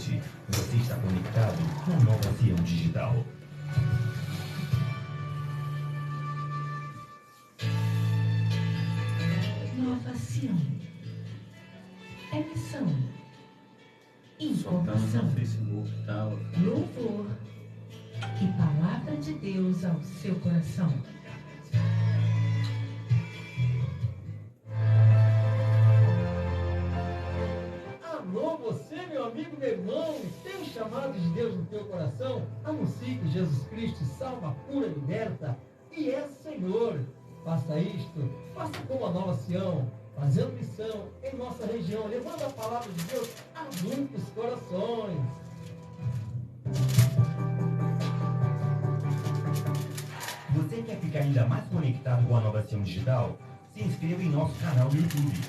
noite. Você está conectado com Nova Sião Digital. Nova Sião. É missão. Soltando Informação. no Facebook e tal. Louvor. E palavra de Deus ao seu coração. Alô, você, meu amigo, meu irmão, tem um chamado de Deus no teu coração? Anuncie que Jesus Cristo salva, cura, liberta e é Senhor. Faça isto, faça como a Nova Sião, fazendo missão em nossa região, levando a palavra de Deus a muitos corações. Você quer ficar ainda mais conectado com a Nova Sião Digital? Se inscreva em nosso canal no YouTube.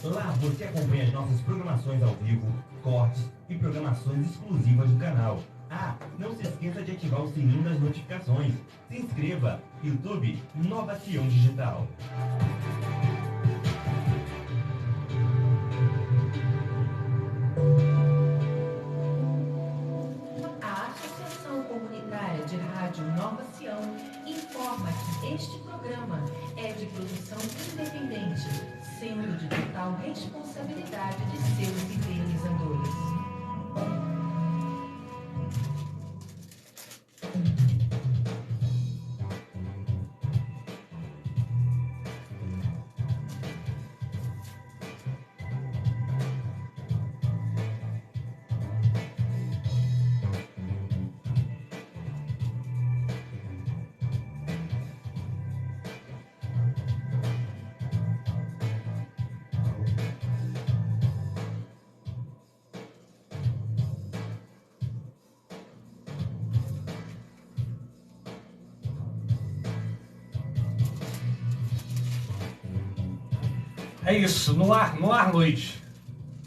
Lá você acompanha as nossas programações ao vivo, cortes e programações exclusivas do canal. Ah, não se esqueça de ativar o sininho das notificações. Se inscreva, YouTube Nova Sião Digital. A Associação Comunitária de Rádio Nova Sião informa que este programa é de produção independente, sendo de total responsabilidade de seus idealizadores. É isso, no ar, Luiz.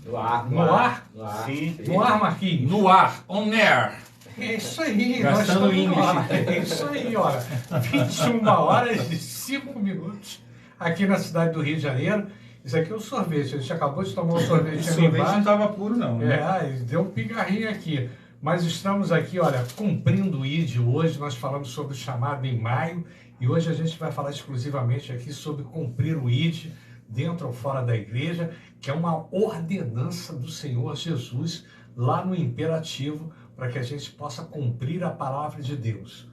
No ar, No ar? Sim. No ar, Marquinhos. No ar, on air. É isso aí, Gastando nós estamos no English. ar. É isso aí, olha. 21 horas e 5 minutos aqui na cidade do Rio de Janeiro. Isso aqui é um sorvete, a gente acabou de tomar um sorvete Esse ali sorvete não embaixo. estava puro, não. Né? Deu um pigarrinho aqui. Mas estamos aqui, olha, cumprindo o ID hoje. Nós falamos sobre o chamado em maio e hoje a gente vai falar exclusivamente aqui sobre cumprir o ID dentro ou fora da igreja, que é uma ordenança do Senhor Jesus lá no imperativo para que a gente possa cumprir a palavra de Deus.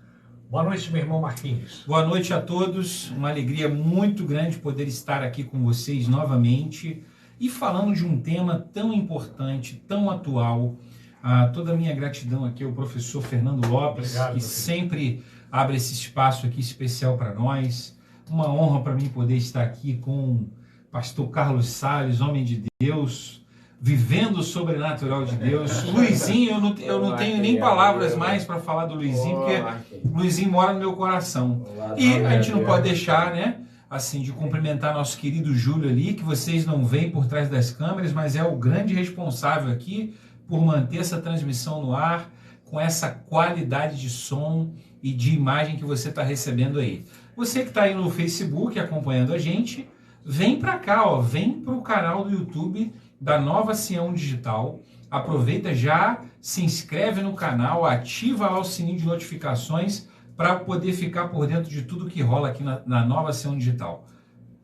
Boa noite, meu irmão Marquinhos. Boa noite a todos. Uma alegria muito grande poder estar aqui com vocês novamente e falando de um tema tão importante, tão atual. Toda a minha gratidão aqui ao professor Fernando Lopes, Obrigado, que sempre abre esse espaço aqui especial para nós. Uma honra para mim poder estar aqui com pastor Carlos Salles, homem de Deus, vivendo o sobrenatural de Deus. Luizinho, eu não tenho nem palavras mais para falar do Luizinho, porque Luizinho mora no meu coração. E a gente não pode deixar, né, assim, de cumprimentar nosso querido Júlio ali, que vocês não veem por trás das câmeras, mas é o grande responsável aqui por manter essa transmissão no ar, com essa qualidade de som e de imagem que você está recebendo aí. Você que está aí no Facebook acompanhando a gente, vem para cá, ó, vem para o canal do YouTube da Nova Sião Digital, aproveita já, se inscreve no canal, ativa lá o sininho de notificações para poder ficar por dentro de tudo que rola aqui na Nova Sião Digital.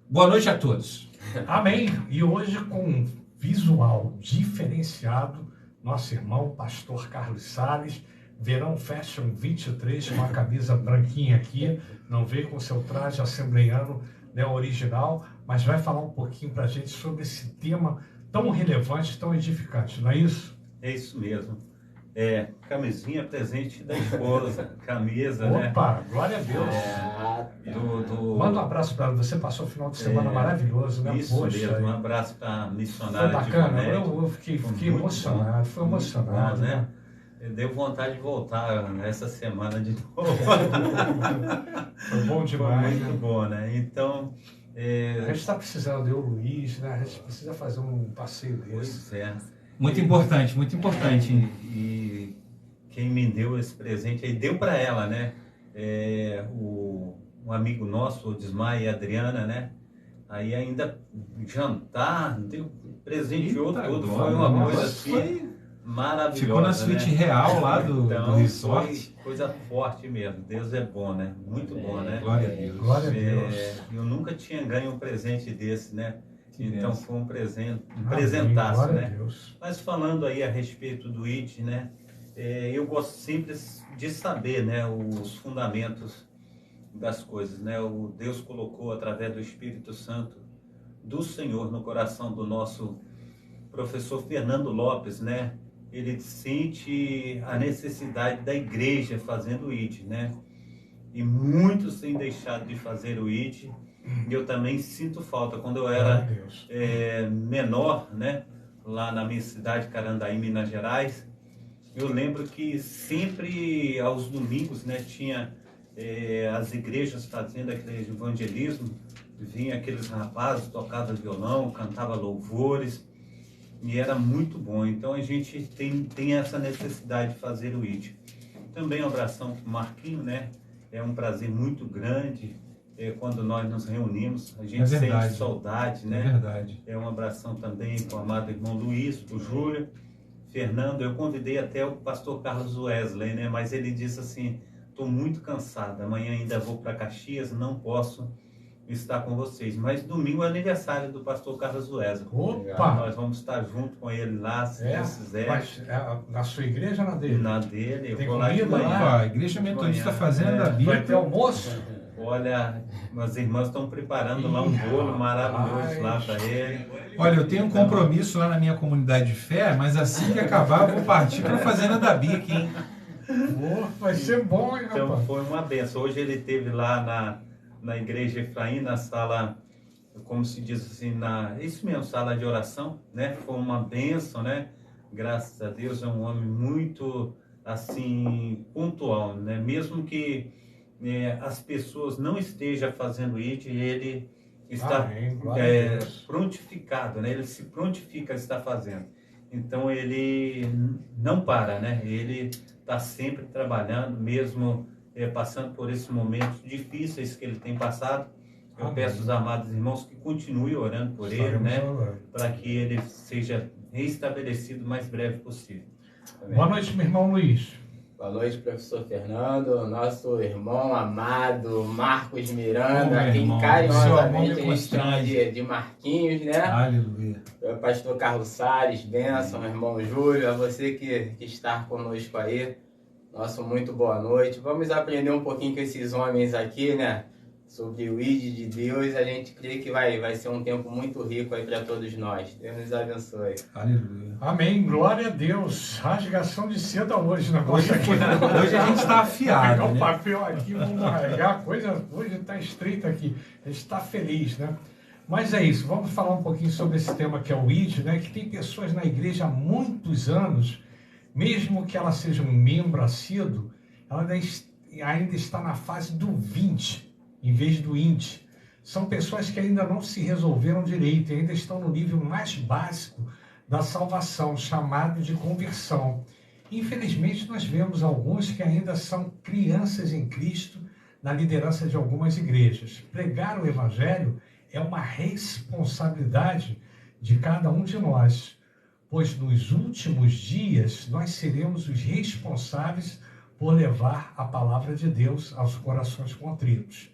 Boa noite a todos. Amém. E hoje com um visual diferenciado, nosso irmão pastor Carlos Salles, Verão Fashion 23, com a camisa branquinha aqui, não veio com seu traje assembleiano, né, original, mas vai falar um pouquinho para a gente sobre esse tema tão relevante, tão edificante, não é isso? É isso mesmo. Camisinha presente da esposa, camisa, Opa, né? glória a Deus. Manda um abraço para ela. Você passou o final de semana maravilhoso, né? Isso mesmo, um abraço para a missionária. Foi bacana, de eu fiquei emocionado, foi emocionado, bom, né? Deu vontade de voltar essa semana de novo. Foi bom demais. Foi muito bom, né? Então... A gente está precisando, eu, Luiz, né? A gente precisa fazer um passeio desse. Pois é. Muito importante, muito importante. E quem me deu esse presente aí, deu para ela, né? Um amigo nosso, o Desmai e a Adriana, né? Aí ainda jantar, presenteou tudo. Foi uma coisa assim. maravilhosa. Ficou na suíte real lá do resort. Foi coisa forte mesmo. Deus é bom, né? Muito bom, né? Glória a Deus. Glória a Deus. Eu nunca tinha ganho um presente desse, né? Então benção. foi um presente, um Amém. presentaço, Glória a né? Deus. Mas falando aí a respeito do ID, né? Eu gosto sempre de saber, né? Os fundamentos das coisas, né? O Deus colocou através do Espírito Santo do Senhor no coração do nosso professor Fernando Lopes, né? Ele sente a necessidade da igreja fazendo o ID, né? E muitos têm deixado de fazer o ID. E eu também sinto falta. Quando eu era menor, né? Lá na minha cidade, Carandaí, Minas Gerais, eu lembro que sempre aos domingos, né? Tinha as igrejas fazendo aquele evangelismo. Vinha aqueles rapazes, tocavam violão, cantavam louvores. E era muito bom. Então a gente tem essa necessidade de fazer o ID. Também um abração para o Marquinho, né? É um prazer muito grande quando nós nos reunimos. A gente sente saudade, né? É verdade. Um abração também para o amado irmão Luiz, para o Júlio, Fernando. Eu convidei até o pastor Carlos Wesley, né? Mas ele disse assim: estou muito cansado, amanhã ainda vou para Caxias, não posso estar com vocês. Mas domingo é aniversário do pastor Carlos Wesley. Opa! Nós vamos estar junto com ele lá, se Deus quiser. Mas na sua igreja ou na dele? Na dele, eu Tem vou lá de comida manhã. lá? A Igreja Metodista manhã, Fazenda da Bíblia. Vai ter almoço? Olha, as irmãs estão preparando lá um bolo maravilhoso lá para ele. Olha, eu tenho um compromisso lá na minha comunidade de fé, mas assim que acabar eu vou partir para a Fazenda da Bic, hein? Vai ser bom, hein, Então rapaz? foi uma benção. Hoje ele esteve lá na igreja Efraim, na sala, como se diz assim, isso mesmo, sala de oração, né? Foi uma benção, né? Graças a Deus, é um homem muito, assim, pontual, né? Mesmo que as pessoas não estejam fazendo isso, ele está prontificado, né? Ele se prontifica a estar fazendo. Então ele não para, né? Ele está sempre trabalhando, mesmo passando por esses momentos difíceis que ele tem passado. Eu peço aos amados irmãos que continuem orando por ele, né? Para que ele seja restabelecido o mais breve possível. Amém. Boa noite, meu irmão Luiz. Boa noite, professor Fernando, nosso irmão amado Marcos Miranda, quem carinhosamente a gente chama de Marquinhos, né? Aleluia. O pastor Carlos Salles, bênção, meu irmão Júlio, a você que está conosco aí, nosso muito boa noite. Vamos aprender um pouquinho com esses homens aqui, né? Sobre o ID de Deus. A gente crê que vai ser um tempo muito rico aí para todos nós. Deus nos abençoe. Aleluia. Amém. Glória a Deus. Rasgação de seda hoje, negócio aqui. Hoje a gente está afiado. Vou pegar né? o papel aqui, vamos rasgar. A coisa hoje está estreita aqui. A gente está feliz, né? Mas é isso. Vamos falar um pouquinho sobre esse tema que é o ID, né? Que tem pessoas na igreja há muitos anos, mesmo que ela seja um membro assíduo, ela ainda está na fase do 20, em vez do INT. São pessoas que ainda não se resolveram direito, ainda estão no nível mais básico da salvação, chamado de conversão. Infelizmente, nós vemos alguns que ainda são crianças em Cristo na liderança de algumas igrejas. Pregar o Evangelho é uma responsabilidade de cada um de nós, pois nos últimos dias nós seremos os responsáveis por levar a palavra de Deus aos corações contritos.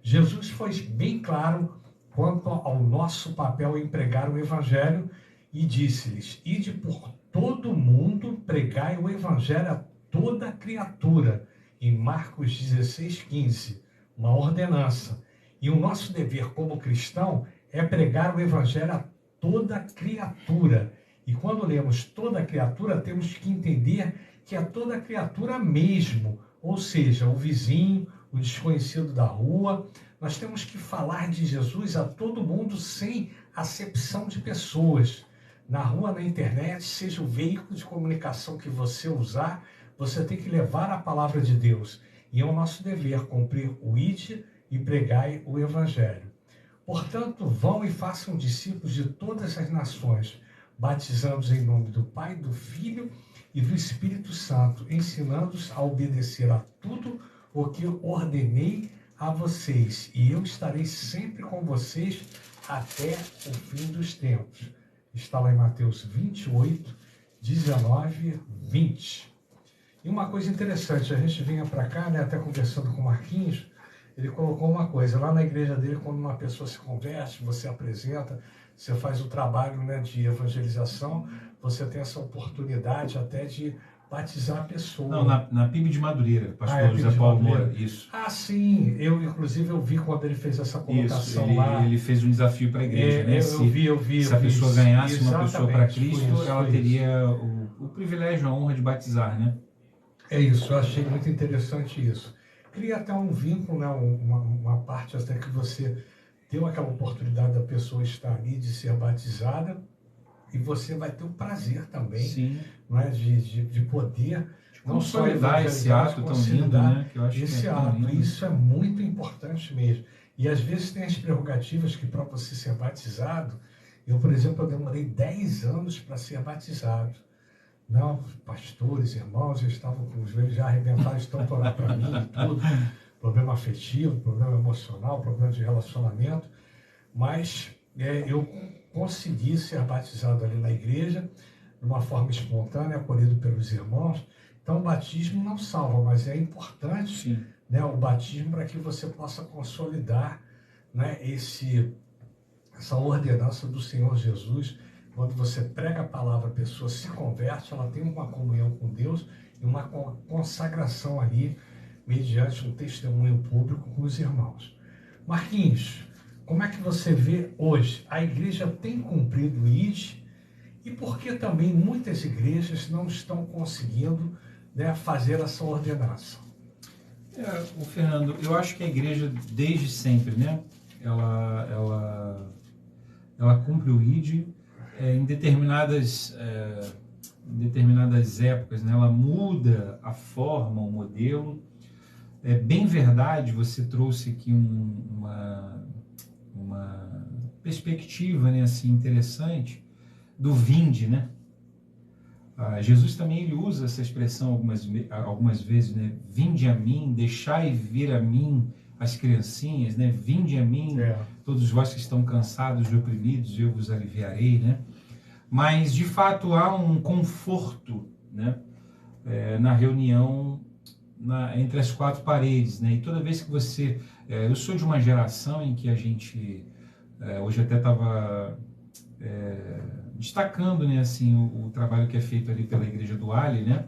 Jesus foi bem claro quanto ao nosso papel em pregar o Evangelho e disse-lhes: ide por todo mundo, pregai o Evangelho a toda criatura, em Marcos 16:15, uma ordenança. E o nosso dever como cristão é pregar o Evangelho a toda criatura. E quando lemos toda criatura, temos que entender que é toda criatura mesmo, ou seja, o vizinho, o desconhecido da rua. Nós temos que falar de Jesus a todo mundo sem acepção de pessoas. Na rua, na internet, seja o veículo de comunicação que você usar, você tem que levar a palavra de Deus. E é o nosso dever cumprir o ID e pregar o Evangelho. Portanto, vão e façam discípulos de todas as nações, batizando-os em nome do Pai, do Filho e do Espírito Santo, ensinando-os a obedecer a tudo o que eu ordenei a vocês, e eu estarei sempre com vocês até o fim dos tempos. Está lá em Mateus 28, 19, 20. E uma coisa interessante, a gente vinha para cá, né, até conversando com o Marquinhos, ele colocou uma coisa, lá na igreja dele, quando uma pessoa se converte, você apresenta, você faz o trabalho, né, de evangelização, você tem essa oportunidade até de batizar a pessoa. Não, na PIB de Madureira, pastor PIB José de Paulo Madureira. Moura, isso. Ah, sim, inclusive eu vi quando ele fez essa colocação Isso, lá. ele fez um desafio para a igreja, né? Eu vi. Se a pessoa ganhasse uma Exatamente, pessoa para Cristo, foi isso, ela foi teria o privilégio, a honra de batizar, né? É isso, eu achei muito interessante isso. Cria até um vínculo, né, uma parte até que você deu aquela oportunidade da pessoa estar ali, de ser batizada, e você vai ter o prazer também, Sim. né, de poder não só consolidar esse evangelizar, ato tão lindo, né? Que eu acho esse que é tão ato. lindo. Isso é muito importante mesmo. E às vezes tem as prerrogativas que para você ser batizado, eu, por exemplo, eu demorei 10 anos para ser batizado. Não, pastores, irmãos, já estavam com os joelhos já arrebentados, tanto orar para mim e tudo. Problema afetivo, problema emocional, problema de relacionamento. Mas eu consegui ser batizado ali na igreja, de uma forma espontânea, acolhido pelos irmãos. Então, o batismo não salva, mas é importante, Sim. né, o batismo para que você possa consolidar, né, essa ordenança do Senhor Jesus. Quando você prega a palavra, a pessoa se converte, ela tem uma comunhão com Deus e uma consagração ali, mediante um testemunho público com os irmãos. Marquinhos, como é que você vê hoje? A igreja tem cumprido o ID e por que também muitas igrejas não estão conseguindo, né, fazer essa ordenança? O Fernando, eu acho que a igreja, desde sempre, né, ela cumpre o ID em determinadas épocas, né, ela muda a forma, o modelo. É bem verdade, você trouxe aqui uma perspectiva, né, assim, interessante do vinde, né? Jesus também ele usa essa expressão algumas vezes, né? Vinde a mim, deixai vir a mim as criancinhas, né? Vinde a mim, todos vós que estão cansados e oprimidos, eu vos aliviarei, né? Mas, de fato, há um conforto, né? Na reunião entre as quatro paredes, né? E toda vez que você... eu sou de uma geração em que a gente... hoje até estava... destacando, né, assim, o trabalho que é feito ali pela igreja do Ali, né?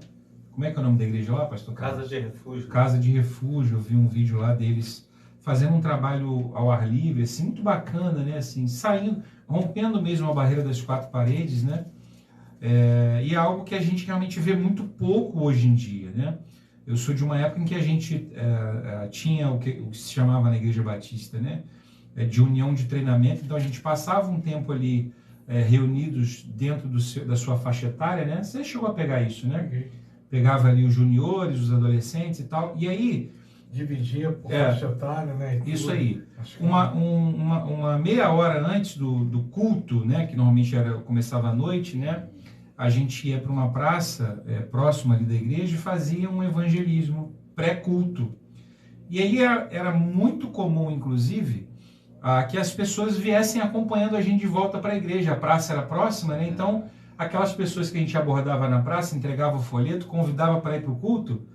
Como é que é o nome da igreja lá, pastor Carlos? Casa de Refúgio. Casa de Refúgio. Eu vi um vídeo lá deles fazendo um trabalho ao ar livre, assim, muito bacana, né? Assim, saindo, rompendo mesmo a barreira das quatro paredes, né? E é algo que a gente realmente vê muito pouco hoje em dia, né? Eu sou de uma época em que a gente tinha o que se chamava na Igreja Batista, né? De união de treinamento. Então a gente passava um tempo ali reunidos dentro da sua faixa etária, né? Você chegou a pegar isso, né? Pegava ali os juniores, os adolescentes e tal, e aí... Dividia por faixa etária, né? Isso aí. Uma meia hora antes do culto, né? Que normalmente começava à noite, né? A gente ia para uma praça próxima ali da igreja e fazia um evangelismo pré-culto. E aí era muito comum, inclusive, que as pessoas viessem acompanhando a gente de volta para a igreja. A praça era próxima, né? Então, aquelas pessoas que a gente abordava na praça, entregava o folheto, convidava para ir para o culto,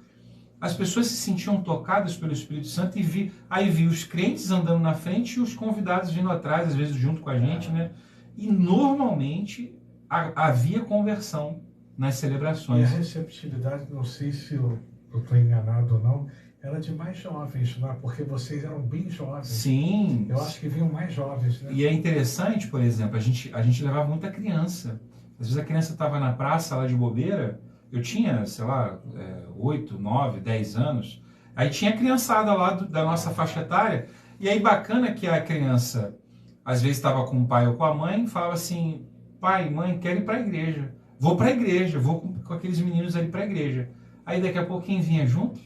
as pessoas se sentiam tocadas pelo Espírito Santo e aí via os crentes andando na frente e os convidados vindo atrás, às vezes junto com a gente, né? E normalmente havia conversão nas celebrações. E a receptividade, não sei se eu estou enganado ou não, era de mais jovens, não é? Porque vocês eram bem jovens. Sim. Eu acho que vinham mais jovens, né? E é interessante, por exemplo, a gente levava muita criança. Às vezes a criança estava na praça lá de bobeira, eu tinha, sei lá, 8, 9, 10 anos, aí tinha criançada lá da nossa faixa etária, e aí bacana que a criança, às vezes estava com o pai ou com a mãe, falava assim, pai, mãe, quero ir para a igreja, vou para a igreja, vou com aqueles meninos ali para a igreja. Aí daqui a pouco quem vinha junto?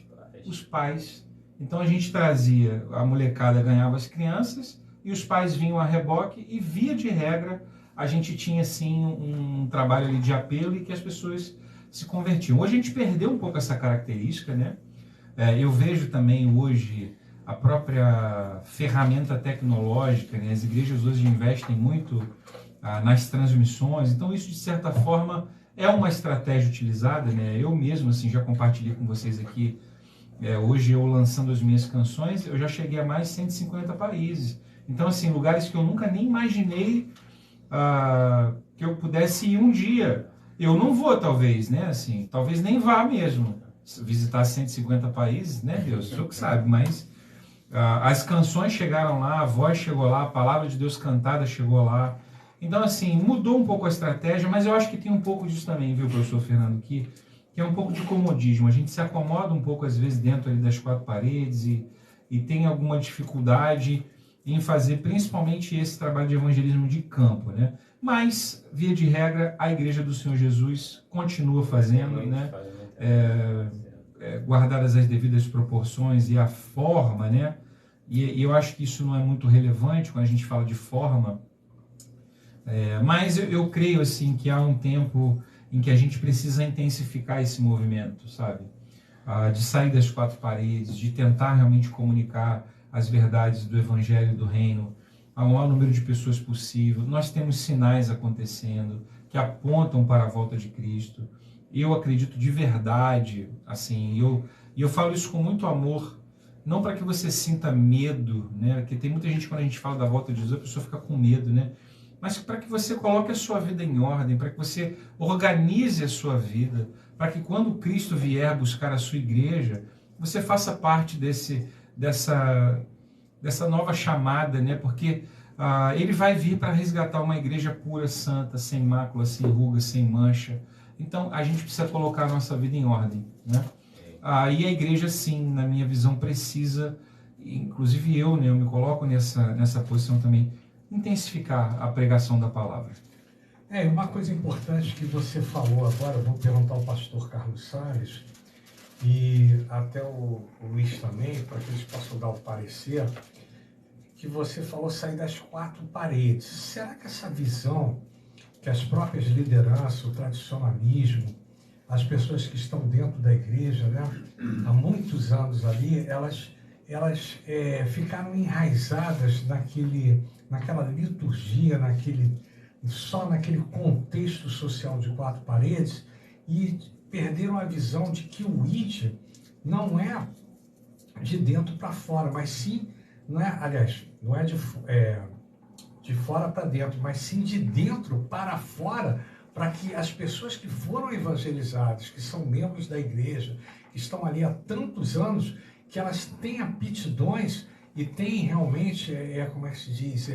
Os pais. Então a gente trazia, a molecada ganhava as crianças, e os pais vinham a reboque, e via de regra, a gente tinha assim um trabalho ali de apelo e que as pessoas se convertiam. Hoje a gente perdeu um pouco essa característica, né? Eu vejo também hoje a própria ferramenta tecnológica, né? As igrejas hoje investem muito nas transmissões, então isso de certa forma é uma estratégia utilizada, né? Eu mesmo, assim, já compartilhei com vocês aqui, hoje eu lançando as minhas canções, eu já cheguei a mais de 150 países. Então, assim, lugares que eu nunca nem imaginei que eu pudesse ir um dia. Eu não vou, talvez, né? Assim, talvez nem vá mesmo visitar 150 países, né, Deus? O senhor que sabe, mas as canções chegaram lá, a voz chegou lá, a palavra de Deus cantada chegou lá. Então, assim, mudou um pouco a estratégia, mas eu acho que tem um pouco disso também, viu, professor Fernando, que é um pouco de comodismo. A gente se acomoda um pouco, às vezes, dentro ali das quatro paredes e tem alguma dificuldade em fazer, principalmente, esse trabalho de evangelismo de campo, né? Mas, via de regra, a Igreja do Senhor Jesus continua fazendo, né? Guardadas as devidas proporções e a forma, né? E eu acho que isso não é muito relevante quando a gente fala de forma, mas eu creio, assim, que há um tempo em que a gente precisa intensificar esse movimento, sabe? De sair das quatro paredes, de tentar realmente comunicar as verdades do Evangelho do Reino ao maior número de pessoas possível. Nós temos sinais acontecendo que apontam para a volta de Cristo. Eu acredito de verdade, assim, e eu falo isso com muito amor, não para que você sinta medo, né? Porque tem muita gente, quando a gente fala da volta de Jesus, a pessoa fica com medo, né? Mas para que você coloque a sua vida em ordem, para que você organize a sua vida, para que quando Cristo vier buscar a sua igreja, você faça parte dessa nova chamada, né? Porque ele vai vir para resgatar uma igreja pura, santa, sem mácula, sem ruga, sem mancha. Então, a gente precisa colocar a nossa vida em ordem, né? E a igreja, sim, na minha visão, precisa, inclusive eu, né, eu me coloco nessa posição também, intensificar a pregação da palavra. Uma coisa importante que você falou agora, eu vou perguntar ao pastor Carlos Salles, e até o Luiz também, para que eles possam dar o parecer, que você falou sair das quatro paredes. Será que essa visão que as próprias lideranças, o tradicionalismo, as pessoas que estão dentro da igreja, né, há muitos anos ali, elas ficaram enraizadas naquela liturgia, só naquele contexto social de quatro paredes, e perderam a visão de que o ID não é de dentro para fora, mas sim, não é de fora para dentro, mas sim de dentro para fora, para que as pessoas que foram evangelizadas, que são membros da igreja, que estão ali há tantos anos, que elas têm aptidões e têm realmente, como é que se diz,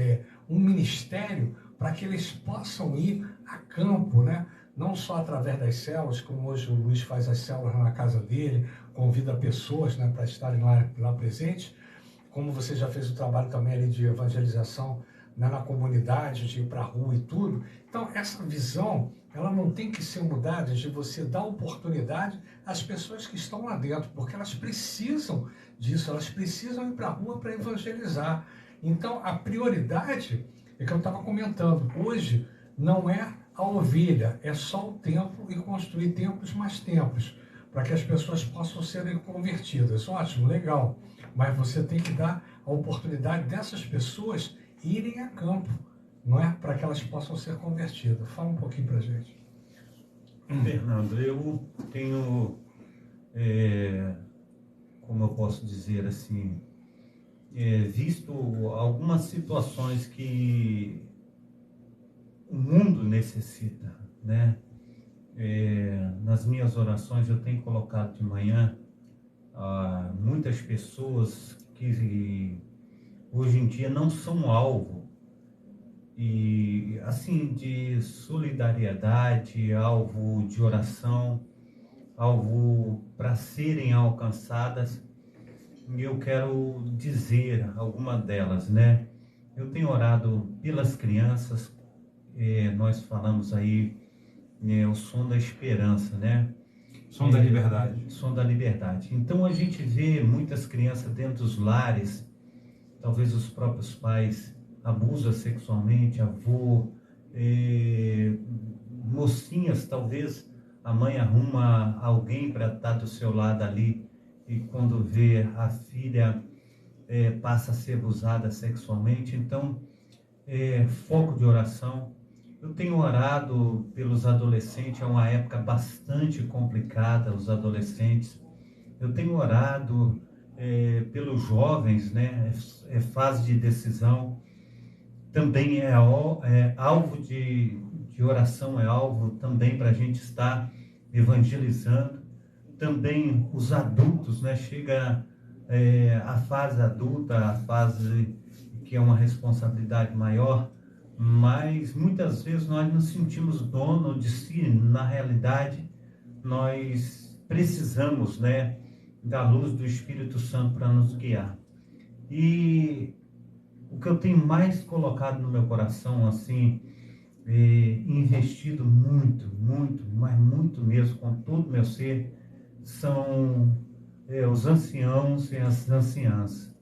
um ministério para que eles possam ir a campo, né? Não só através das células, como hoje o Luiz faz as células na casa dele, convida pessoas, né, para estarem lá presentes, como você já fez o trabalho também ali de evangelização, né, na comunidade, de ir para a rua e tudo. Então, essa visão, ela não tem que ser mudada de você dar oportunidade às pessoas que estão lá dentro, porque elas precisam disso, elas precisam ir para a rua para evangelizar. Então, a prioridade é que eu estava comentando, hoje não é a ovelha, é só o templo e construir templos mais templos, para que as pessoas possam serem convertidas. Ótimo, legal, mas você tem que dar a oportunidade dessas pessoas irem a campo, não é? Para que elas possam ser convertidas. Fala um pouquinho para a gente. Fernando, eu tenho, como eu posso dizer assim, visto algumas situações que o mundo necessita, né? Nas minhas orações eu tenho colocado de manhã muitas pessoas que hoje em dia não são alvo e assim de solidariedade, alvo de oração, alvo para serem alcançadas. E eu quero dizer alguma delas, né? Eu tenho orado pelas crianças, nós falamos aí o som da esperança, né? Som da liberdade. Som da liberdade. Então a gente vê muitas crianças dentro dos lares, talvez os próprios pais abusam sexualmente, avô, mocinhas, talvez a mãe arruma alguém para estar do seu lado ali e quando vê a filha passa a ser abusada sexualmente. Então, foco de oração. Eu tenho orado pelos adolescentes, é uma época bastante complicada, os adolescentes. Eu tenho orado pelos jovens, né? É fase de decisão. Também é alvo de oração, é alvo também para a gente estar evangelizando. Também os adultos, né? Chega a fase adulta, a fase que é uma responsabilidade maior, mas muitas vezes nós nos sentimos dono de si. Na realidade, nós precisamos, né, da luz do Espírito Santo para nos guiar. E o que eu tenho mais colocado no meu coração, assim, investido muito, mas muito mesmo, com todo o meu ser, são os anciãos e as anciãs.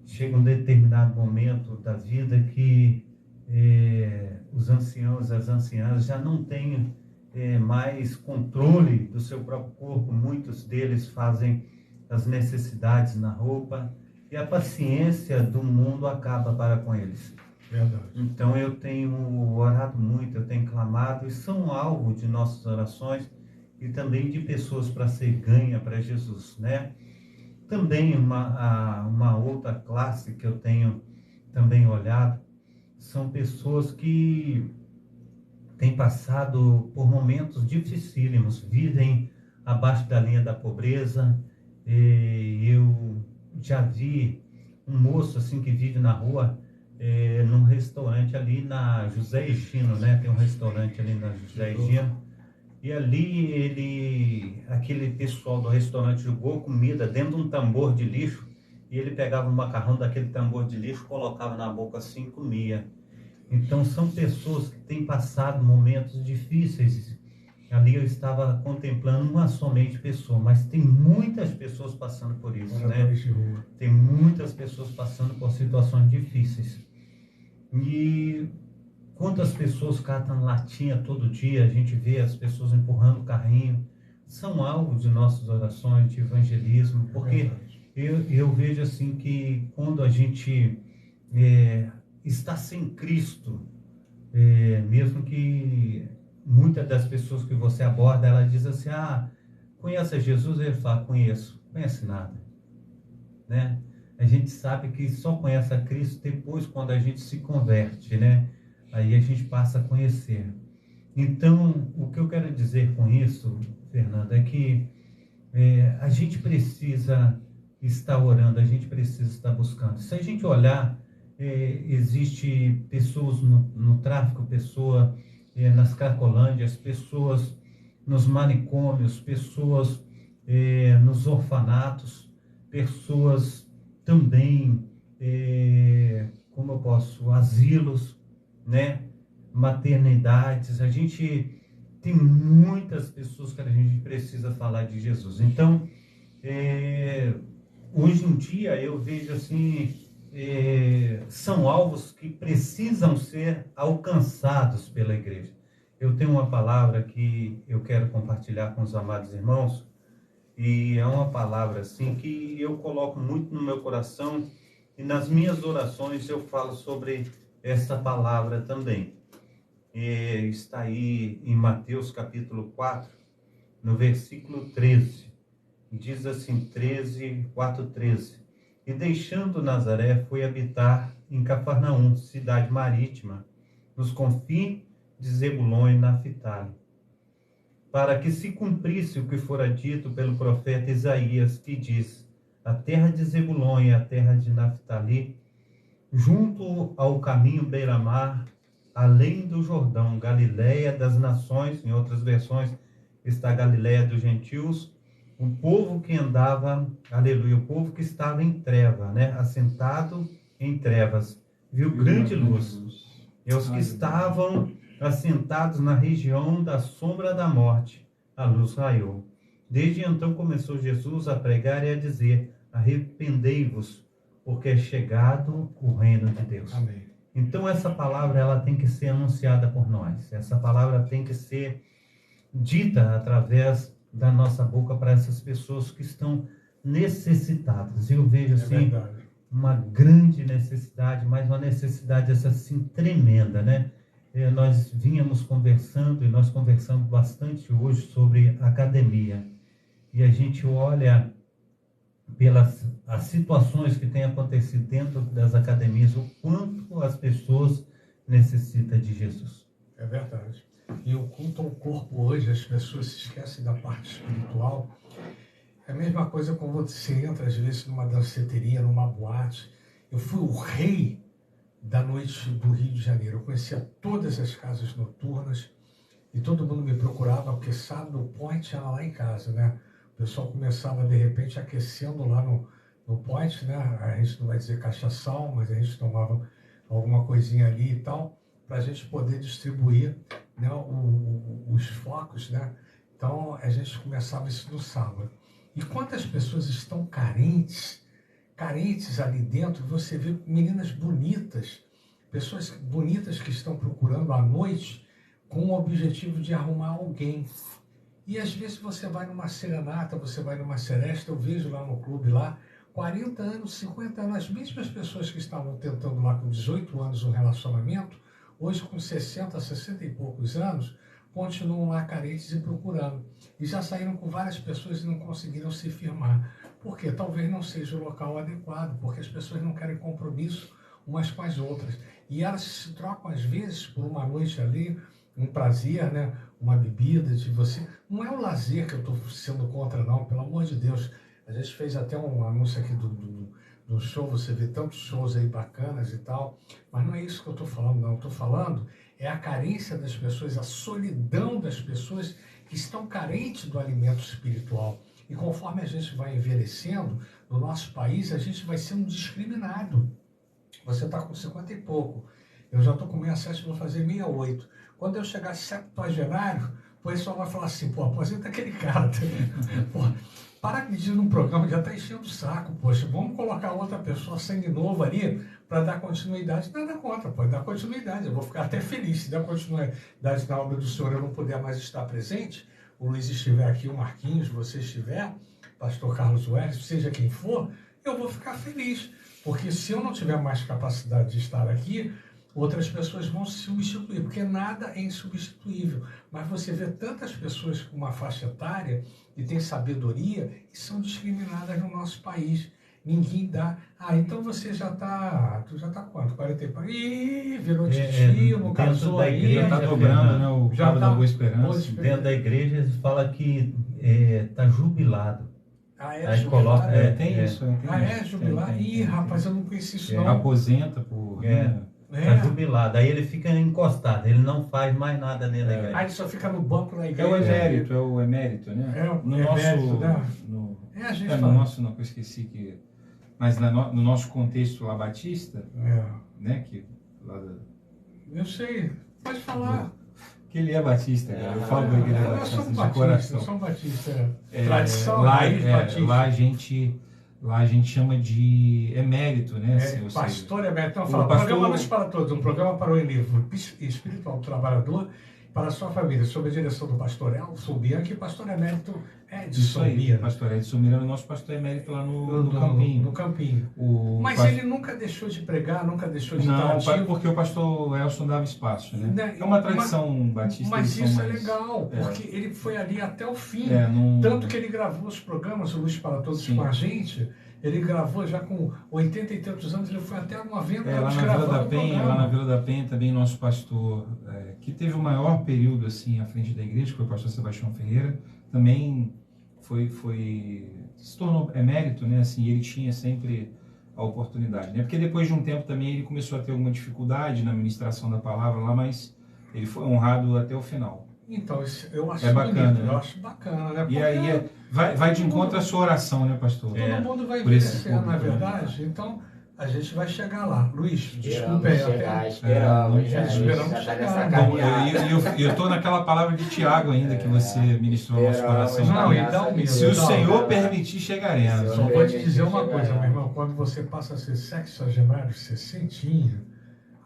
Chega um determinado momento da vida que os anciãos e as anciãs já não têm mais controle do seu próprio corpo. Muitos deles fazem as necessidades na roupa e a paciência do mundo acaba para com eles. Verdade. Então eu tenho orado muito, eu tenho clamado, e são alvo de nossas orações e também de pessoas para ser ganha para Jesus, né? Também uma outra classe que eu tenho também olhado são pessoas que têm passado por momentos dificílimos, vivem abaixo da linha da pobreza. Eu já vi um moço assim que vive na rua, num restaurante ali na José Egino, né? Tem um restaurante ali na José Egino. E ali aquele pessoal do restaurante jogou comida dentro de um tambor de lixo, e ele pegava o macarrão daquele tambor de lixo, colocava na boca assim e comia. Então são pessoas que têm passado momentos difíceis. Ali eu estava contemplando uma somente pessoa, mas tem muitas pessoas passando por isso, né? Tem muitas pessoas passando por situações difíceis. E quantas pessoas catam latinha todo dia, a gente vê as pessoas empurrando o carrinho, são alvo de nossas orações, de evangelismo, porque eu vejo assim que quando a gente está sem Cristo, mesmo que muitas das pessoas que você aborda, ela diz assim, conhece Jesus? Ele fala, conheço. Conhece nada, né? A gente sabe que só conhece a Cristo depois, quando a gente se converte, né? Aí a gente passa a conhecer. Então, o que eu quero dizer com isso, Fernando, é que a gente precisa estar orando, a gente precisa estar buscando. Se a gente olhar, existe pessoas no tráfico, pessoas nas cracolândias, pessoas nos manicômios, pessoas nos orfanatos, pessoas também, como eu posso, asilos, né? Maternidades. A gente tem muitas pessoas que a gente precisa falar de Jesus. Então, hoje em dia eu vejo assim, são alvos que precisam ser alcançados pela igreja. Eu tenho uma palavra que eu quero compartilhar com os amados irmãos, e é uma palavra assim que eu coloco muito no meu coração, e nas minhas orações eu falo sobre essa palavra também. Está aí em Mateus capítulo 4, no versículo 13. Diz assim, 4:13. E deixando Nazaré, foi habitar em Cafarnaum, cidade marítima, nos confins de Zebulon e Naphtali, para que se cumprisse o que fora dito pelo profeta Isaías, que diz, a terra de Zebulon e a terra de Naphtali, junto ao caminho beira-mar, além do Jordão, Galileia das nações, em outras versões está Galileia dos gentios, o povo que andava, aleluia, o povo que estava em treva, né, assentado em trevas, viu grande luz. E os que estavam assentados na região da sombra da morte, a luz raiou. Desde então começou Jesus a pregar e a dizer, arrependei-vos, porque é chegado o reino de Deus. Amém. Então essa palavra ela tem que ser anunciada por nós. Essa palavra tem que ser dita através da nossa boca para essas pessoas que estão necessitadas. Eu vejo assim uma grande necessidade, mas uma necessidade essa assim tremenda, né? nós vínhamos conversando, e nós conversamos bastante hoje sobre academia. E a gente olha pelas as situações que têm acontecido dentro das academias, o quanto as pessoas necessitam de Jesus. É verdade. E o culto ao corpo hoje, as pessoas se esquecem da parte espiritual. É a mesma coisa quando você entra, às vezes, numa danceteria, numa boate. Eu fui o rei da noite do Rio de Janeiro. Eu conhecia todas as casas noturnas e todo mundo me procurava, porque sabe, o point era lá em casa, né? O pessoal começava, de repente, aquecendo lá no point, né? A gente não vai dizer cachaçal, mas a gente tomava alguma coisinha ali e tal, para a gente poder distribuir, né, os focos, né? Então, a gente começava isso no sábado. E quantas pessoas estão carentes ali dentro, você vê meninas bonitas, pessoas bonitas que estão procurando à noite com o objetivo de arrumar alguém. E às vezes você vai numa serenata, você vai numa seresta, eu vejo lá no clube lá, 40 anos, 50 anos, as mesmas pessoas que estavam tentando lá com 18 anos um relacionamento, hoje com 60, 60 e poucos anos, continuam lá carentes e procurando. E já saíram com várias pessoas e não conseguiram se firmar. Por quê? Talvez não seja o local adequado, porque as pessoas não querem compromisso umas com as outras. E elas se trocam, às vezes, por uma noite ali, um prazer, né? Uma bebida de você. Não é o lazer que eu estou sendo contra, não, pelo amor de Deus. A gente fez até um anúncio aqui do show, você vê tantos shows aí bacanas e tal, mas não é isso que eu estou falando, não. Eu estou falando é a carência das pessoas, a solidão das pessoas que estão carentes do alimento espiritual. E conforme a gente vai envelhecendo, no nosso país, a gente vai sendo discriminado. Você está com 50 e pouco, eu já estou com 67, vou fazer 68. Quando eu chegar septuagenário, o pessoal vai falar assim, pô, aposenta aquele cara. Pô, para de pedir num programa, já está enchendo o saco, poxa, vamos colocar outra pessoa sangue novo ali para dar continuidade. Nada contra, pode dar continuidade, eu vou ficar até feliz se dar continuidade na obra do Senhor, eu não puder mais estar presente, o Luiz estiver aqui, o Marquinhos, você estiver, pastor Carlos Welles, seja quem for, eu vou ficar feliz, porque se eu não tiver mais capacidade de estar aqui, outras pessoas vão se substituir, porque nada é insubstituível. Mas você vê tantas pessoas com uma faixa etária e tem sabedoria e são discriminadas no nosso país. Ninguém dá. Ah, então você já está... Tu já está quanto? 40 e pouco? Ih, virou titio, não casou aí. Já está dobrando, né? O Já cabo tá, da Boa Esperança. Dentro da igreja eles falam que está jubilado. Ah, é Aí jubilado? coloca, Tem isso. Tem Ah, é isso. jubilado? Tem. Ih, rapaz, eu não conheci isso não. Aposenta por... Está jubilado, aí ele fica encostado, ele não faz mais nada dentro da igreja. Aí ele só fica no banco da igreja. É o emérito, né? No emérito, né? A gente fala. no nosso, não, eu esqueci que... Mas no nosso contexto lá batista, né? Que, lá eu sei, pode falar. Que ele é batista, cara. Eu falo que ele é batista de coração. Eu sou batista. Tradição, batista. Lá a gente chama de emérito, né? Pastor emérito. Então, fala, programa Luz para Todos, um programa para o livro espiritual do trabalhador, para a sua família, sob a direção do pastor Elson Bianchi, pastor emérito Edson Mira. Pastor Edson Mira é o nosso pastor emérito lá no Campinho. No Campinho. Mas ele nunca deixou de pregar, nunca deixou de estar ativo. Não, porque o pastor Elson dava espaço, né? É uma tradição batista. Mas isso é legal, porque ele foi ali até o fim. Tanto que ele gravou os programas, o Luz para Todos com a gente. Ele gravou já com 80 e tantos anos, ele foi até 90 anos gravando o programa. Lá na Vila da Penha também nosso pastor, que teve o maior período assim à frente da igreja, que foi o pastor Sebastião Ferreira, também se tornou emérito, né? Assim, ele tinha sempre a oportunidade, né? Porque depois de um tempo também ele começou a ter alguma dificuldade na ministração da palavra lá, mas ele foi honrado até o final. Então, eu acho bacana, bonito, né? Eu acho bacana, né? E aí vai de encontro à sua oração, né, pastor? Todo mundo vai envelhecer, não é verdade? Então, a gente vai chegar lá. Luiz, desculpa aí. Esperamos Bom, eu estou naquela palavra de Tiago ainda, que você ministrou ao nosso coração. Se o Senhor permitir, chegaremos. Só vou te dizer uma coisa, meu irmão. Quando você passa a ser sexagenário, 60,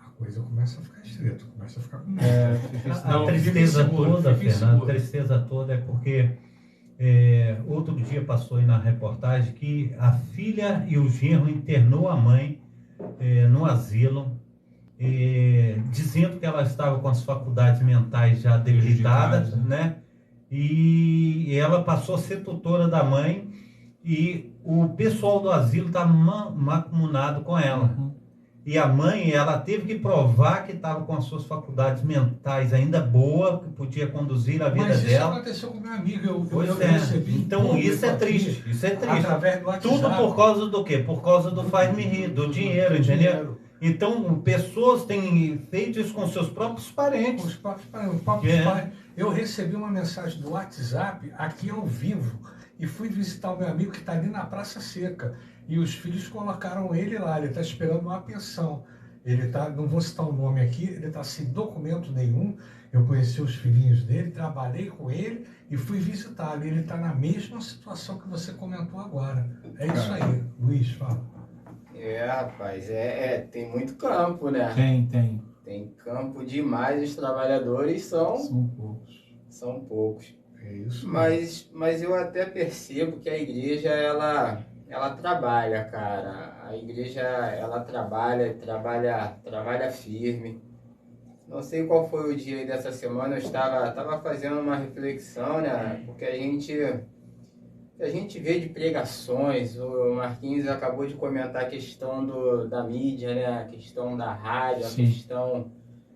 a coisa começa a ficar estreita, começa a ficar com medo. A tristeza toda, Fernando, a tristeza toda é porque outro dia passou aí na reportagem que a filha e o genro internou a mãe no asilo dizendo que ela estava com as faculdades mentais já debilitadas, né? E ela passou a ser tutora da mãe e o pessoal do asilo estava mancomunado com ela. E a mãe, ela teve que provar que estava com as suas faculdades mentais ainda boas, que podia conduzir a vida Mas isso dela. aconteceu com meu amigo, eu Pois recebi. Então isso é triste, isso é triste. Através do WhatsApp. Tudo por causa do quê? Por causa do faz-me rir, do dinheiro, entendeu? Então, pessoas têm feito isso com seus próprios parentes. Os próprios pais. Eu recebi uma mensagem do WhatsApp aqui ao vivo e fui visitar o meu amigo que está ali na Praça Seca. E os filhos colocaram ele lá, ele está esperando uma pensão. Ele está, não vou citar o nome aqui, ele está sem documento nenhum. Eu conheci os filhinhos dele, trabalhei com ele e fui visitá-lo. Ele está na mesma situação que você comentou agora. É isso aí, Luiz, fala. Rapaz, tem muito campo, né? Tem. Tem campo demais, os trabalhadores são poucos. São poucos. É isso. Mas eu até percebo que a igreja, ela trabalha, cara. A igreja, ela trabalha firme. Não sei qual foi o dia aí dessa semana, eu estava fazendo uma reflexão, né? Porque a gente vê de pregações, o Marquinhos acabou de comentar a questão da mídia, né? A questão da rádio, Sim. A questão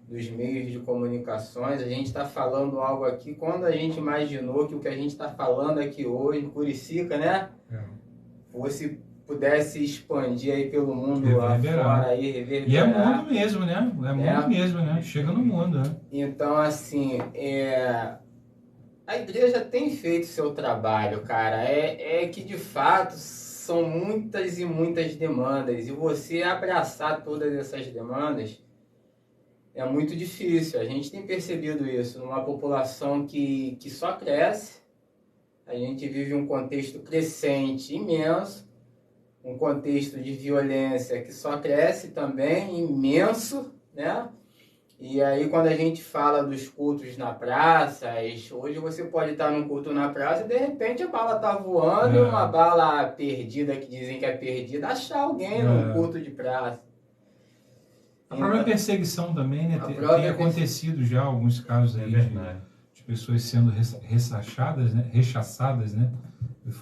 dos meios de comunicações. A gente está falando algo aqui, quando a gente imaginou que o que a gente está falando aqui hoje, em Curicica, né? Pudesse expandir aí pelo mundo afora, aí, reverberar. E é mundo mesmo, né? É mundo mesmo, né? Chega no mundo, né? Então, assim, a igreja tem feito seu trabalho, cara. É que, de fato, são muitas e muitas demandas. E você abraçar todas essas demandas é muito difícil. A gente tem percebido isso numa população que só cresce. A gente vive um contexto crescente imenso. Um contexto de violência que só cresce também, imenso, né? E aí, quando a gente fala dos cultos na praça, hoje você pode estar num culto na praça e de repente a bala tá voando e uma bala perdida, que dizem que é perdida, achar alguém num culto de praça. A própria perseguição também, né? Tem acontecido já alguns casos aí de pessoas sendo rechaçadas, né?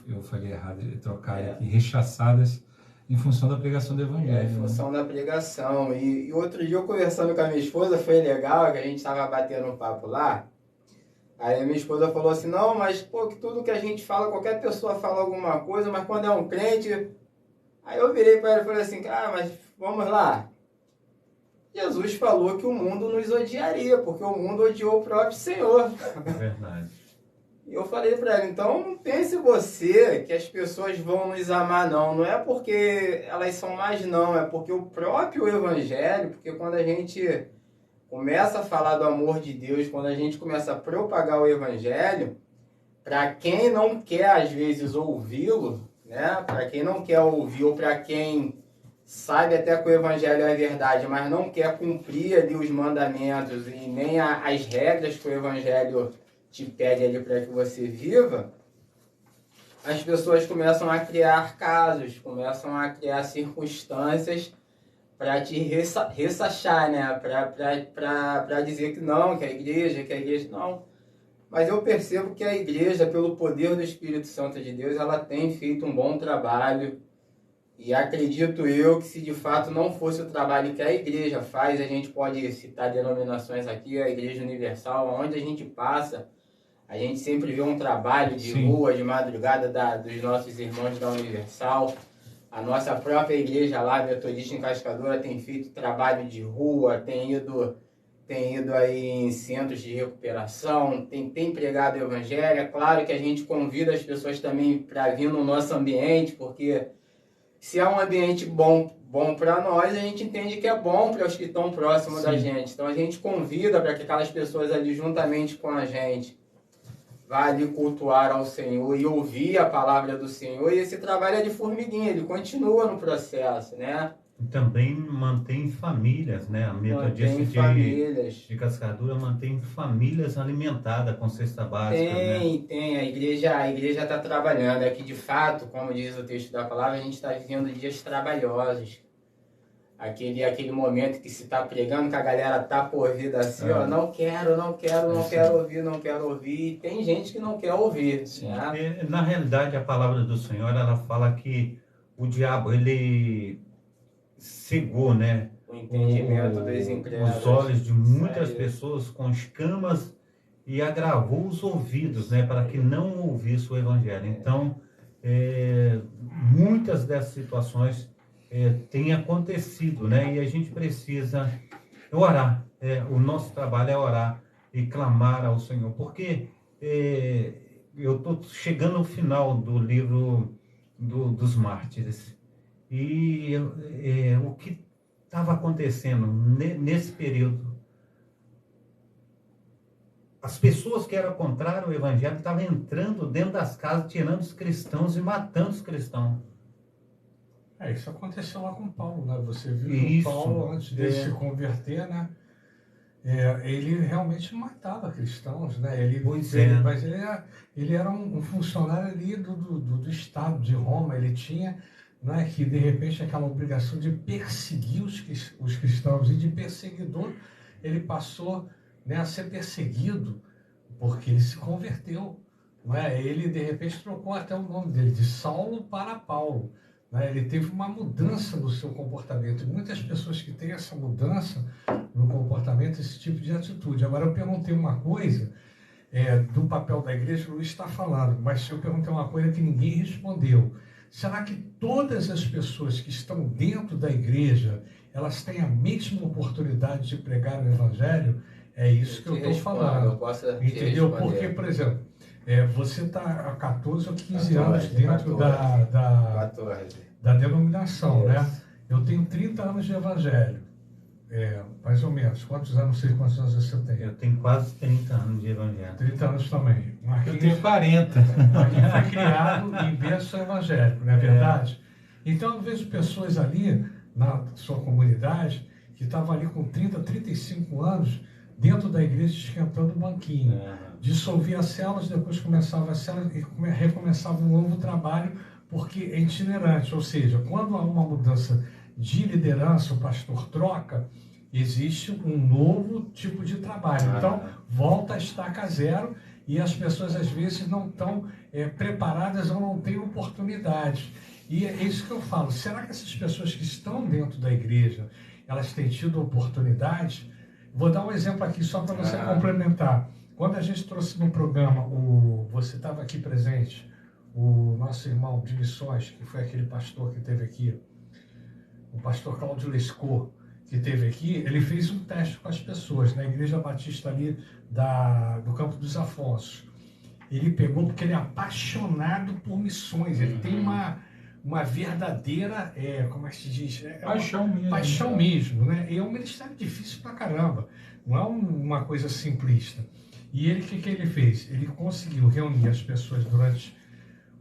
Eu falei errado, trocar aqui, rechaçadas em função da pregação do Evangelho. Em função da pregação. E outro dia eu conversando com a minha esposa, foi legal, que a gente estava batendo um papo lá. Aí a minha esposa falou assim, não, mas pô, que tudo que a gente fala, qualquer pessoa fala alguma coisa, mas quando é um crente... Aí eu virei para ela e falei assim, mas vamos lá. Jesus falou que o mundo nos odiaria, porque o mundo odiou o próprio Senhor. É verdade. E eu falei para ela, então não pense você que as pessoas vão nos amar, não. Não é porque elas são mais, não. É porque o próprio Evangelho, porque quando a gente começa a falar do amor de Deus, quando a gente começa a propagar o Evangelho, para quem não quer, às vezes, ouvi-lo, né? Para quem não quer ouvir, ou para quem sabe até que o Evangelho é verdade, mas não quer cumprir ali os mandamentos e nem as regras que o Evangelho te pede ali para que você viva, as pessoas começam a criar casos, começam a criar circunstâncias para te ressachar, né? Para dizer que não, que a igreja não. Mas eu percebo que a igreja, pelo poder do Espírito Santo de Deus, ela tem feito um bom trabalho. E acredito eu que se de fato não fosse o trabalho que a igreja faz, a gente pode citar denominações aqui, a Igreja Universal, onde a gente passa, a gente sempre vê um trabalho de rua, de madrugada dos nossos irmãos da Universal. A nossa própria igreja lá, Metodista em Cascadura, tem feito trabalho de rua, tem ido aí em centros de recuperação, tem pregado o Evangelho. É claro que a gente convida as pessoas também para vir no nosso ambiente, porque se é um ambiente bom para nós, a gente entende que é bom para os que estão próximos da gente. Então a gente convida para que aquelas pessoas ali juntamente com a gente vá ali cultuar ao Senhor e ouvir a palavra do Senhor. E esse trabalho é de formiguinha, ele continua no processo, né? Também mantém famílias, né? A Metodista de Cascadura mantém famílias alimentadas com cesta básica, Tem. A igreja está trabalhando. É que, de fato, como diz o texto da palavra, a gente está vivendo dias trabalhosos. aquele momento que se está pregando, que a galera tá por vida assim, ó, não quero ouvir. E tem gente que não quer ouvir. Né? Na realidade, a palavra do Senhor, ela fala que o diabo, ele cegou, né? O entendimento dos incrédulos. Os olhos de muitas pessoas com escamas e agravou os ouvidos, né? Para que não ouvisse o Evangelho. Então, muitas dessas situações têm acontecido, né? E a gente precisa orar. O nosso trabalho é orar e clamar ao Senhor. Porque eu estou chegando ao final do livro dos mártires. E o que estava acontecendo nesse período? As pessoas que eram contrárias ao Evangelho estavam entrando dentro das casas, tirando os cristãos e matando os cristãos. Isso aconteceu lá com Paulo, né? Você viu que Isso, Paulo, antes de se converter, né? Ele realmente matava cristãos, né? Mas ele era um funcionário ali do Estado de Roma. Ele tinha, né, que de repente aquela obrigação de perseguir os cristãos, e de perseguidor ele passou, né, a ser perseguido porque ele se converteu. Né? Ele de repente trocou até o nome dele de Saulo para Paulo. Né? Ele teve uma mudança no seu comportamento, e muitas pessoas que têm essa mudança no comportamento, esse tipo de atitude. Agora eu perguntei uma coisa do papel da igreja, o Luiz está falando, mas eu perguntei uma coisa que ninguém respondeu. Será que todas as pessoas que estão dentro da igreja, elas têm a mesma oportunidade de pregar o Evangelho? É isso que eu estou falando. Entendeu? Porque, por exemplo, você está há 14 ou 15 anos dentro da denominação, né? Eu tenho 30 anos de Evangelho. Mais ou menos. Quantos anos, não sei quantos anos você tem? Eu tenho quase 30 anos de Evangelho. 30 anos também. Eu tenho 40. Marquinhos foi criado em berço evangélico, não é verdade? Então eu vejo pessoas ali, na sua comunidade, que estavam ali com 30, 35 anos, dentro da igreja esquentando o banquinho. Dissolvia as células, depois começava as células e recomeçava um novo trabalho, porque é itinerante. Ou seja, quando há uma mudança de liderança, o pastor troca, existe um novo tipo de trabalho. Então, volta a estaca zero, e as pessoas às vezes não estão preparadas ou não têm oportunidade. E é isso que eu falo. Será que essas pessoas que estão dentro da igreja, elas têm tido oportunidade? Vou dar um exemplo aqui só para você complementar. Quando a gente trouxe no programa, você estava aqui presente, o nosso irmão de missões, que foi aquele pastor que teve aqui, o pastor Cláudio Lescot, que teve aqui, ele fez um teste com as pessoas na Igreja Batista ali do Campo dos Afonsos. Ele pegou, porque ele é apaixonado por missões, ele tem uma verdadeira, como é que se diz? Paixão mesmo, né? E é um ministério difícil pra caramba, não é uma coisa simplista. E ele, o que ele fez? Ele conseguiu reunir as pessoas durante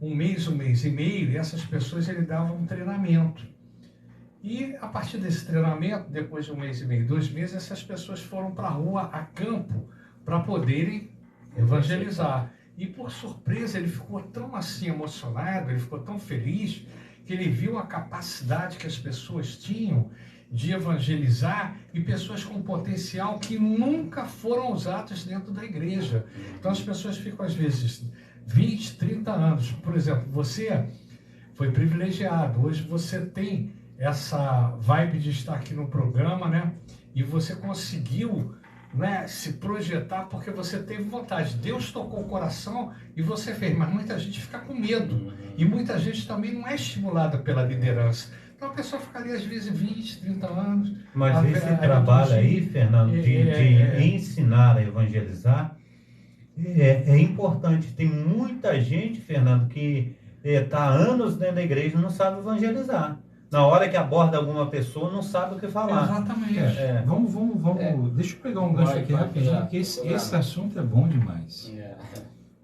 um mês e meio, e essas pessoas ele dava um treinamento. E a partir desse treinamento, depois de um mês e meio, 2 meses, essas pessoas foram para a rua, a campo, para poderem evangelizar. E por surpresa, ele ficou tão assim emocionado, ele ficou tão feliz, que ele viu a capacidade que as pessoas tinham de evangelizar, e pessoas com potencial que nunca foram usadas dentro da igreja. Então as pessoas ficam às vezes 20, 30 anos. Por exemplo, você foi privilegiado, hoje você tem essa vibe de estar aqui no programa, né? E você conseguiu, né, se projetar porque você teve vontade. Deus tocou o coração e você fez, mas muita gente fica com medo. E muita gente também não é estimulada pela liderança. Então a pessoa fica ali às vezes 20, 30 anos. Mas esse trabalho aí, Fernando, de ensinar a evangelizar, é importante. Tem muita gente, Fernando, que está há anos dentro da igreja e não sabe evangelizar. Na hora que aborda alguma pessoa, não sabe o que falar. Exatamente. Vamos. Deixa eu pegar um gancho aqui rapidinho, porque esse assunto é bom demais.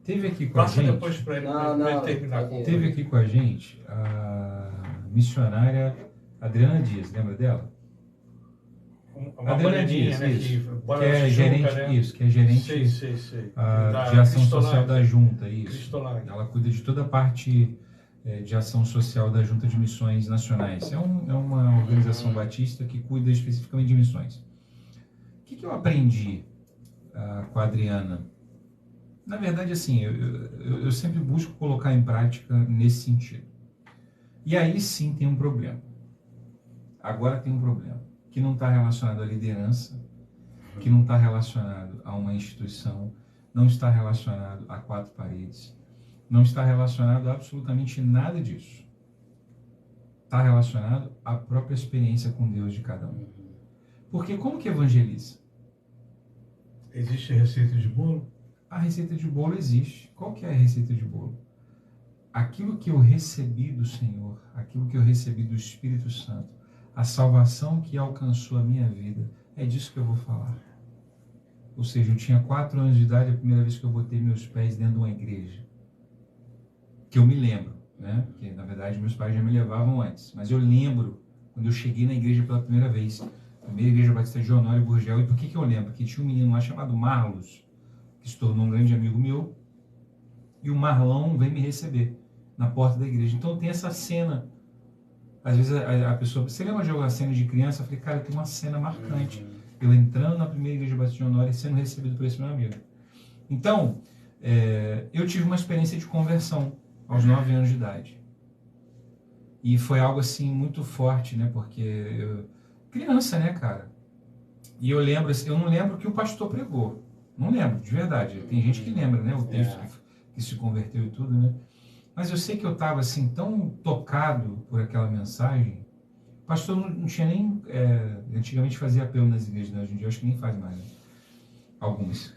Teve aqui com a gente. Depois para ele terminar. Teve aqui com a gente a missionária Adriana Dias, lembra dela? Adriana Dias, né, que é gerente, né? Isso, que é gerente sei. De ação social da Junta, isso. Cristolândia. Ela cuida de toda a parte de ação social da Junta de Missões Nacionais. É uma organização batista que cuida especificamente de missões. O que eu aprendi com a Adriana? Na verdade, assim, eu sempre busco colocar em prática nesse sentido. E aí sim tem um problema. Agora tem um problema, que não está relacionado à liderança, que não está relacionado a uma instituição, não está relacionado a 4 paredes, não está relacionado a absolutamente nada disso. Está relacionado à própria experiência com Deus de cada um. Porque como que evangeliza? Existe receita de bolo? A receita de bolo existe. Qual que é a receita de bolo? Aquilo que eu recebi do Senhor, aquilo que eu recebi do Espírito Santo, a salvação que alcançou a minha vida, é disso que eu vou falar. Ou seja, eu tinha 4 anos de idade a primeira vez que eu botei meus pés dentro de uma igreja. Que eu me lembro, né? Porque na verdade meus pais já me levavam antes. Mas eu lembro quando eu cheguei na igreja pela primeira vez. A primeira igreja batista de Honório Gurgel. E por que eu lembro? Porque tinha um menino lá chamado Marlos, que se tornou um grande amigo meu. E o Marlão veio me receber na porta da igreja. Então tem essa cena. Às vezes a pessoa... Você lembra de alguma cena de criança? Eu falei, cara, tem uma cena marcante. Eu entrando na primeira igreja batista de Honório e sendo recebido por esse meu amigo. Então, eu tive uma experiência de conversão aos 9 anos de idade. E foi algo assim muito forte, né? Porque criança, né, cara? E eu não lembro o que o pastor pregou. Não lembro, de verdade. Tem gente que lembra, né? O texto que se converteu e tudo, né? Mas eu sei que eu estava assim tão tocado por aquela mensagem. O pastor não tinha nem... antigamente fazia apelo nas igrejas, né? Hoje em dia eu acho que nem faz mais, né? Algumas.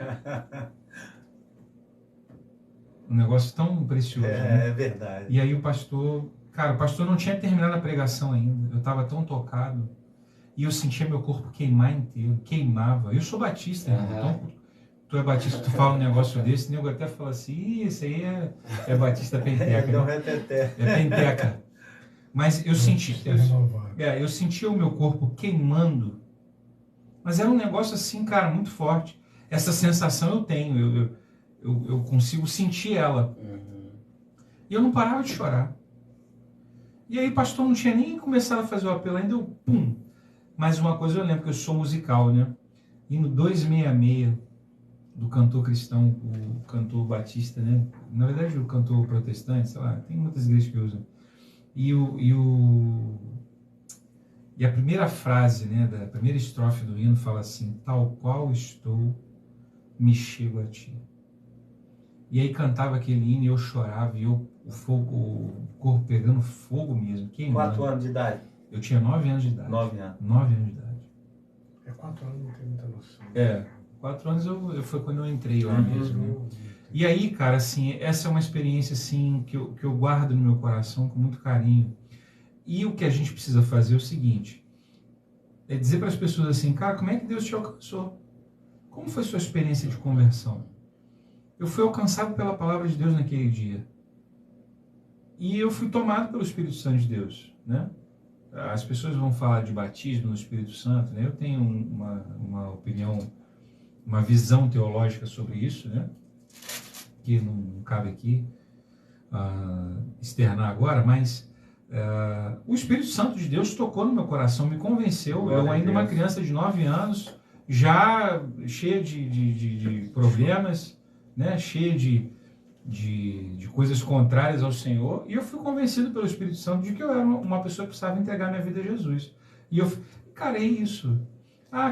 Um negócio tão precioso. É né? verdade. E aí o pastor... Cara, o pastor não tinha terminado a pregação ainda. Eu estava tão tocado. E eu sentia meu corpo queimar inteiro. Queimava. Eu sou batista, irmão. Então, tu é batista, tu fala um negócio desse, o nego até fala assim, isso aí é batista penteca. Não né? é teté. É penteca. Mas eu sentia o meu corpo queimando. Mas era um negócio assim, cara, muito forte. Essa sensação eu tenho. Eu consigo sentir ela. E eu não parava de chorar. E aí o pastor não tinha nem começado a fazer o apelo ainda, eu pum. Mas uma coisa eu lembro, que eu sou musical, né? E no 266 do cantor cristão, o cantor batista, né? Na verdade o cantor protestante, sei lá, tem muitas igrejas que usam. E a primeira frase, né, da primeira estrofe do hino fala assim, tal qual estou, me chego a ti. E aí cantava aquele hino e eu chorava, e o corpo pegando fogo mesmo, queimando. 4 anos de idade? Eu tinha 9 anos de idade. 9 anos. 9 anos de idade. 4 anos não tem muita noção. 4 anos foi quando eu entrei lá mesmo. Né? E aí, cara, assim, essa é uma experiência assim, que eu guardo no meu coração com muito carinho. E o que a gente precisa fazer é o seguinte, é dizer para as pessoas assim, cara, como é que Deus te alcançou? Como foi sua experiência de conversão? Eu fui alcançado pela palavra de Deus naquele dia. E eu fui tomado pelo Espírito Santo de Deus, né? As pessoas vão falar de batismo no Espírito Santo, né? Eu tenho uma opinião, uma visão teológica sobre isso, né? Que não cabe aqui externar agora, mas o Espírito Santo de Deus tocou no meu coração, me convenceu. Eu ainda uma criança de 9 anos, já cheia de problemas, né? Cheia de coisas contrárias ao Senhor, e eu fui convencido pelo Espírito Santo de que eu era uma pessoa que precisava entregar minha vida a Jesus. E eu, cara, é isso.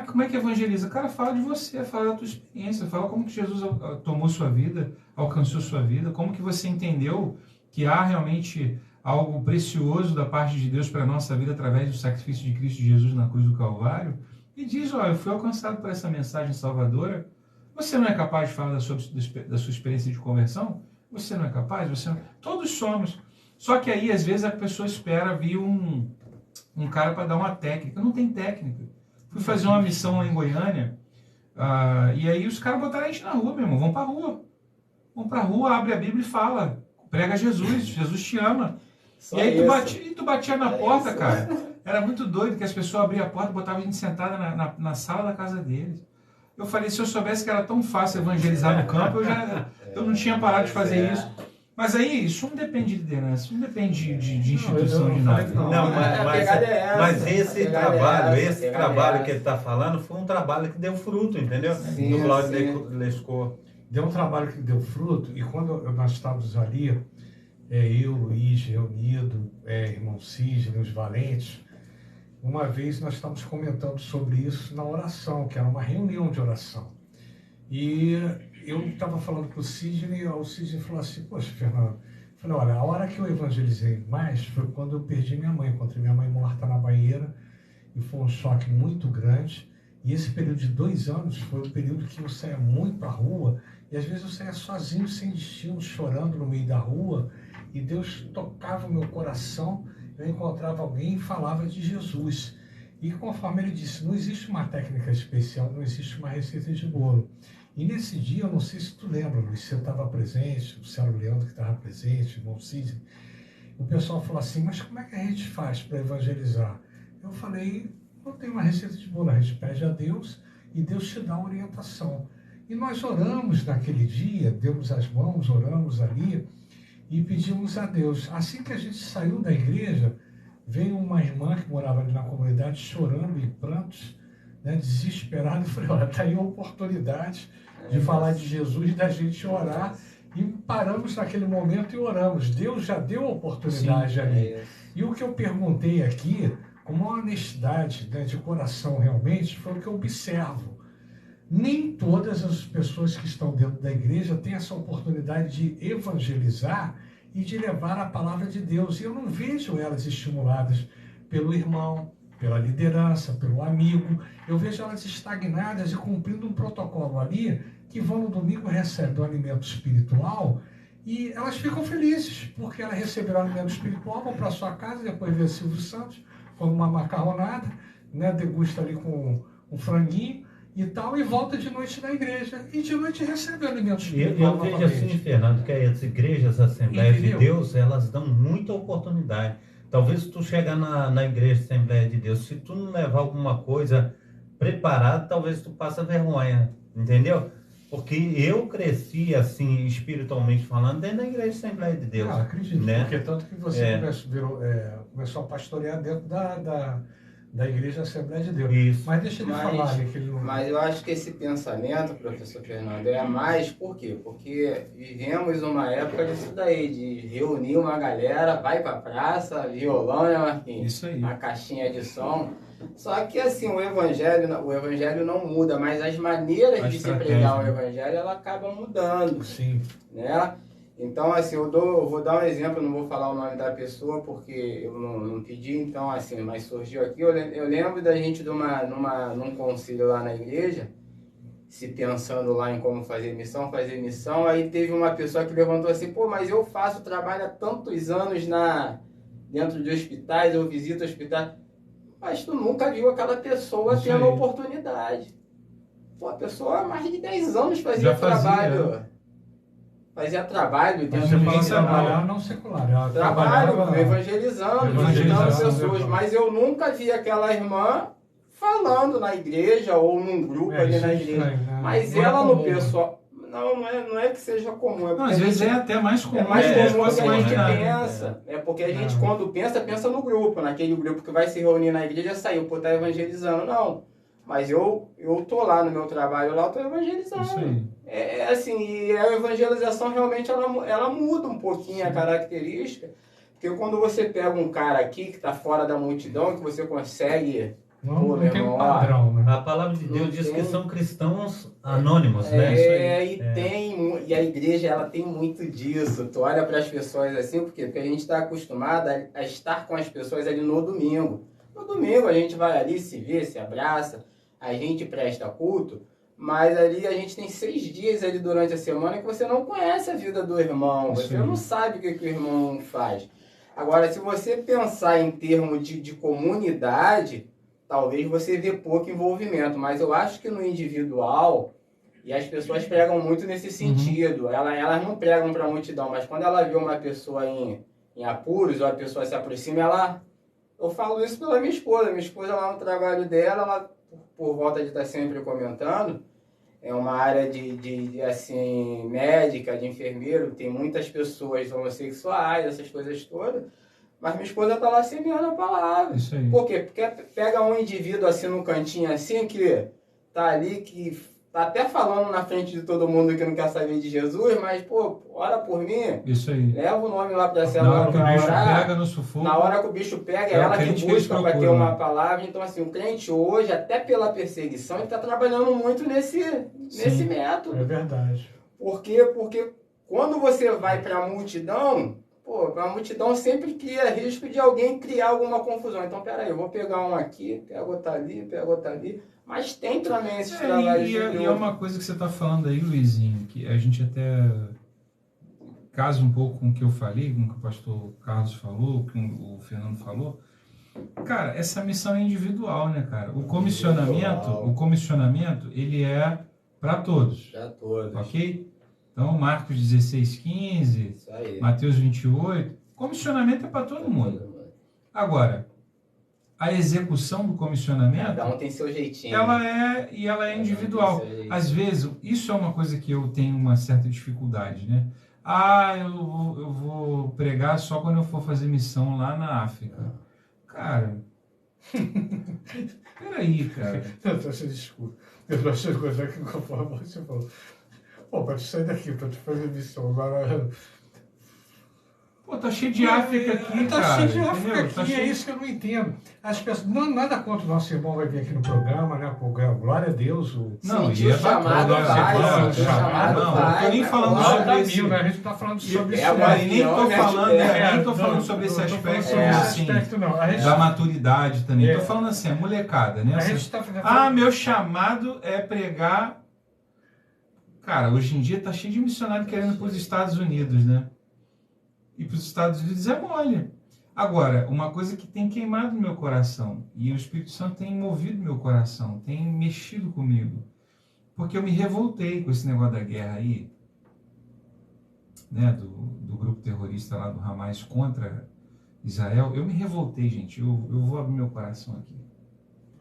Como é que evangeliza? Cara, fala de você, fala da tua experiência, fala como que Jesus tomou sua vida, alcançou sua vida, como que você entendeu que há realmente algo precioso da parte de Deus para a nossa vida através do sacrifício de Cristo Jesus na cruz do Calvário, e diz, eu fui alcançado por essa mensagem salvadora. Você não é capaz de falar da sua experiência de conversão? Você não é capaz? Todos somos. Só que aí, às vezes, a pessoa espera vir um cara para dar uma técnica. Não tem técnica. Fui fazer uma missão lá em Goiânia, e aí os caras botaram a gente na rua, meu irmão. Vão pra rua. Vão pra rua, abre a Bíblia e fala. Prega Jesus. Jesus te ama. Só e aí isso. tu batia na porta, cara. Era muito doido que as pessoas abriam a porta e botavam a gente sentada na sala da casa deles. Eu falei, se eu soubesse que era tão fácil evangelizar no campo, eu não tinha parado de fazer isso. Mas aí isso não depende de liderança, não depende de instituição, de nada. Não, mas esse essa, trabalho que ele está falando foi um trabalho que deu fruto, entendeu? Sim, Do Cláudio sim. Lescot. Deu um trabalho que deu fruto, e quando nós estávamos ali, eu, Luiz, reunido, irmão Cisne, os valentes, uma vez nós estávamos comentando sobre isso na oração, que era uma reunião de oração. E eu estava falando com o Cisne falou assim, poxa, Fernando, eu falei, olha, a hora que eu evangelizei mais foi quando eu perdi minha mãe, encontrei minha mãe morta na banheira, e foi um choque muito grande. E esse período de 2 anos foi um período que eu saía muito para a rua, e às vezes eu saía sozinho, sem destino, chorando no meio da rua, e Deus tocava o meu coração, eu encontrava alguém e falava de Jesus. E conforme ele disse, não existe uma técnica especial, não existe uma receita de bolo. E nesse dia, eu não sei se tu lembra, Luiz, você estava presente, o Célio Leandro que estava presente, o irmão Cisne, o pessoal falou assim, mas como é que a gente faz para evangelizar? Eu falei, não tem uma receita de bolo, a gente pede a Deus e Deus te dá a orientação. E nós oramos naquele dia, demos as mãos, oramos ali e pedimos a Deus. Assim que a gente saiu da igreja, veio uma irmã que morava ali na comunidade chorando em prantos, né, desesperada. Eu falei, olha, está aí a oportunidade de falar de Jesus e da gente orar. E paramos naquele momento e oramos. Deus já deu a oportunidade ali. E o que eu perguntei aqui, com uma honestidade, né, de coração realmente, foi o que eu observo. Nem todas as pessoas que estão dentro da igreja têm essa oportunidade de evangelizar e de levar a palavra de Deus. E eu não vejo elas estimuladas pelo irmão, pela liderança, pelo amigo. Eu vejo elas estagnadas e cumprindo um protocolo ali, que vão no domingo, recebem o alimento espiritual e elas ficam felizes, porque elas receberam o alimento espiritual, vão para sua casa, depois vê Silvio Santos, come uma macarronada, né, degusta ali com um franguinho e tal, e volta de noite na igreja, e de noite recebe o alimento espiritual. Eu vejo assim, Fernando, que as igrejas, as Assembleias de Deus, elas dão muita oportunidade. Talvez tu chegar na igreja, Assembleia de Deus, se tu não levar alguma coisa preparada, talvez tu passe vergonha, entendeu? Porque eu cresci, assim, espiritualmente falando, dentro da igreja Assembleia de Deus. Acredito, né? Porque tanto que você começou a pastorear dentro da igreja Assembleia de Deus. Isso. Mas deixa ele falar ali. Mas eu acho que esse pensamento, professor Fernando, é mais por quê? Porque vivemos uma época disso daí, de reunir uma galera, vai pra praça, violão, né, Marquinhos? Isso aí. A caixinha de som. Só que assim, o evangelho não muda, mas as maneiras de se pregar o evangelho, ela acaba mudando. Sim. Né? Então, assim, eu vou dar um exemplo, não vou falar o nome da pessoa porque eu não pedi, então, assim, mas surgiu aqui. Eu lembro da gente num concílio lá na igreja, se pensando lá em como fazer missão, aí teve uma pessoa que levantou assim, pô, mas eu faço trabalho há tantos anos dentro de hospitais, eu visito hospitais, mas tu nunca viu aquela pessoa tendo oportunidade. Pô, a pessoa há mais de 10 anos fazia trabalho dentro Você do fala missionário. trabalhar não secular. Trabalho evangelizando, visitando pessoas, mas eu nunca vi aquela irmã falando na igreja ou num grupo ali na igreja. Né? Mas não ela é no comum, pessoal... Não é que seja comum. É Não, às vezes é até mais comum. É mais comum do que a mais gente nada. pensa. É porque a gente, quando pensa no grupo. Naquele grupo que vai se reunir na igreja, saiu por estar evangelizando. Não. Mas eu tô lá no meu trabalho, lá eu tô evangelizando. Isso aí. É assim, e a evangelização realmente ela muda um pouquinho a característica. Porque quando você pega um cara aqui que está fora da multidão, que você consegue... Não tem um padrão, né? A palavra de Deus diz que são cristãos anônimos, né? E a igreja ela tem muito disso. Tu olha para as pessoas assim, por quê? Porque a gente está acostumado a estar com as pessoas ali no domingo. No domingo a gente vai ali, se vê, se abraça, a gente presta culto, mas ali a gente tem 6 dias ali durante a semana que você não conhece a vida do irmão, você não sabe o que o irmão faz. Agora, se você pensar em termos de comunidade, talvez você vê pouco envolvimento, mas eu acho que no individual, e as pessoas pregam muito nesse sentido, elas não pregam para a multidão, mas quando ela vê uma pessoa em apuros, ou a pessoa se aproxima, eu falo isso pela minha esposa lá no trabalho dela, ela, por volta de estar sempre comentando, é uma área assim, médica, de enfermeiro, tem muitas pessoas homossexuais, essas coisas todas, mas minha esposa tá lá semeando a palavra. Isso aí. Por quê? Porque pega um indivíduo assim no cantinho assim, que tá ali, que tá até falando na frente de todo mundo que não quer saber de Jesus, mas, pô, ora por mim. Isso aí. Leva o nome lá pra Na célula hora que o pra bicho orar. pega no sufoco. Na hora que o bicho pega, é É o ela crente que que eles busca para ter procuram, uma né? palavra. Então, assim, o crente hoje, até pela perseguição, ele está trabalhando muito nesse método. É verdade. Por quê? Porque quando você vai para a multidão, pô, a multidão sempre cria risco de alguém criar alguma confusão. Então, peraí, eu vou pegar um aqui, pego outro ali. Mas tem também esses trabalhos E é uma coisa que você está falando aí, Luizinho, que a gente até casa um pouco com o que eu falei, com o que o pastor Carlos falou, com o Fernando falou. Cara, essa missão é individual, né, cara? O comissionamento, ele é para todos. Para todos. Ok? Então, Marcos 16:15, Mateus 28, comissionamento é para todo mundo. Agora, a execução do comissionamento, cada um tem seu jeitinho. ela é individual. Às vezes, isso é uma coisa que eu tenho uma certa dificuldade, né? Eu vou pregar só quando eu for fazer missão lá na África. Cara, peraí, cara. Desculpa. Eu achei coisa que conforme você falou. Pô, pra te sair daqui, pra te fazer missão agora. Pô, tá cheio de África aqui, tá cara. Cheio de África entendeu? aqui, Tá cheio... é isso que eu não entendo. As pessoas, nada contra o nosso irmão vai vir aqui no programa, né? Glória a Deus. Não, e é chamado vai. Não, eu tô nem falando sobre esse... né? A gente tá falando sobre isso. Nem tô falando sobre esse aspecto, não. Da maturidade também. Tô falando assim, a molecada, né? Meu chamado é pregar... Cara, hoje em dia tá cheio de missionário querendo ir para os Estados Unidos, né? E para os Estados Unidos é mole. Agora, uma coisa que tem queimado no meu coração, e o Espírito Santo tem movido meu coração, tem mexido comigo, porque eu me revoltei com esse negócio da guerra aí, né, do grupo terrorista lá do Hamas contra Israel. Eu me revoltei, gente. Eu vou abrir meu coração aqui.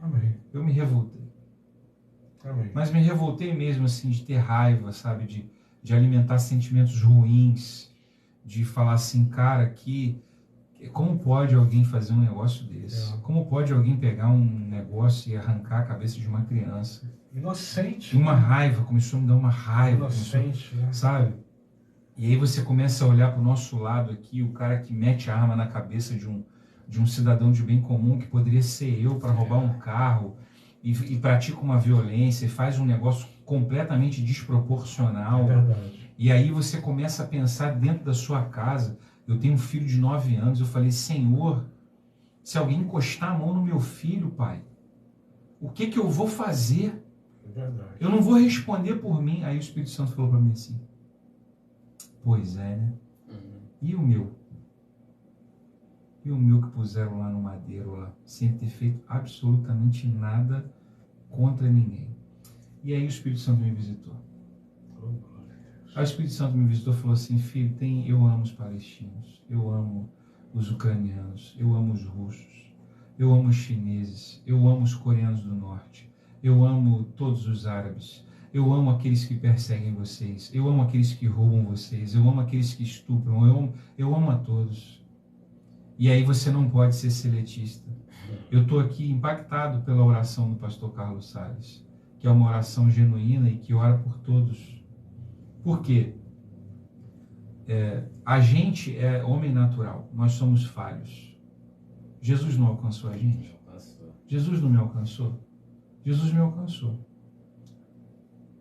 Amém. Eu me revoltei. Amém. Mas me revoltei mesmo, assim, de ter raiva, sabe, de alimentar sentimentos ruins, de falar assim, cara, como pode alguém fazer um negócio desse? Como pode alguém pegar um negócio e arrancar a cabeça de uma criança? Inocente. Uma raiva, começou a me dar uma raiva. Inocente, né? Sabe? E aí você começa a olhar para o nosso lado aqui, o cara que mete a arma na cabeça de um cidadão de bem comum, que poderia ser eu, para roubar um carro, e pratica uma violência, e faz um negócio completamente desproporcional. É verdade. E aí você começa a pensar dentro da sua casa. Eu tenho um filho de 9 anos, eu falei, Senhor, se alguém encostar a mão no meu filho, pai, o que eu vou fazer? É verdade. Eu não vou responder por mim. Aí o Espírito Santo falou para mim assim, pois é, né? E o meu? E o meu que puseram lá no madeiro, lá, sem ter feito absolutamente nada contra ninguém. E aí o Espírito Santo me visitou. Aí o Espírito Santo me visitou e falou assim, filho, eu amo os palestinos, eu amo os ucranianos, eu amo os russos, eu amo os chineses, eu amo os coreanos do norte, eu amo todos os árabes, eu amo aqueles que perseguem vocês, eu amo aqueles que roubam vocês, eu amo aqueles que estupram, eu amo a todos. E aí você não pode ser seletista. Eu estou aqui impactado pela oração do pastor Carlos Salles, que é uma oração genuína e que ora por todos. Por quê? A gente é homem natural, nós somos falhos. Jesus não alcançou a gente? Jesus não me alcançou? Jesus me alcançou.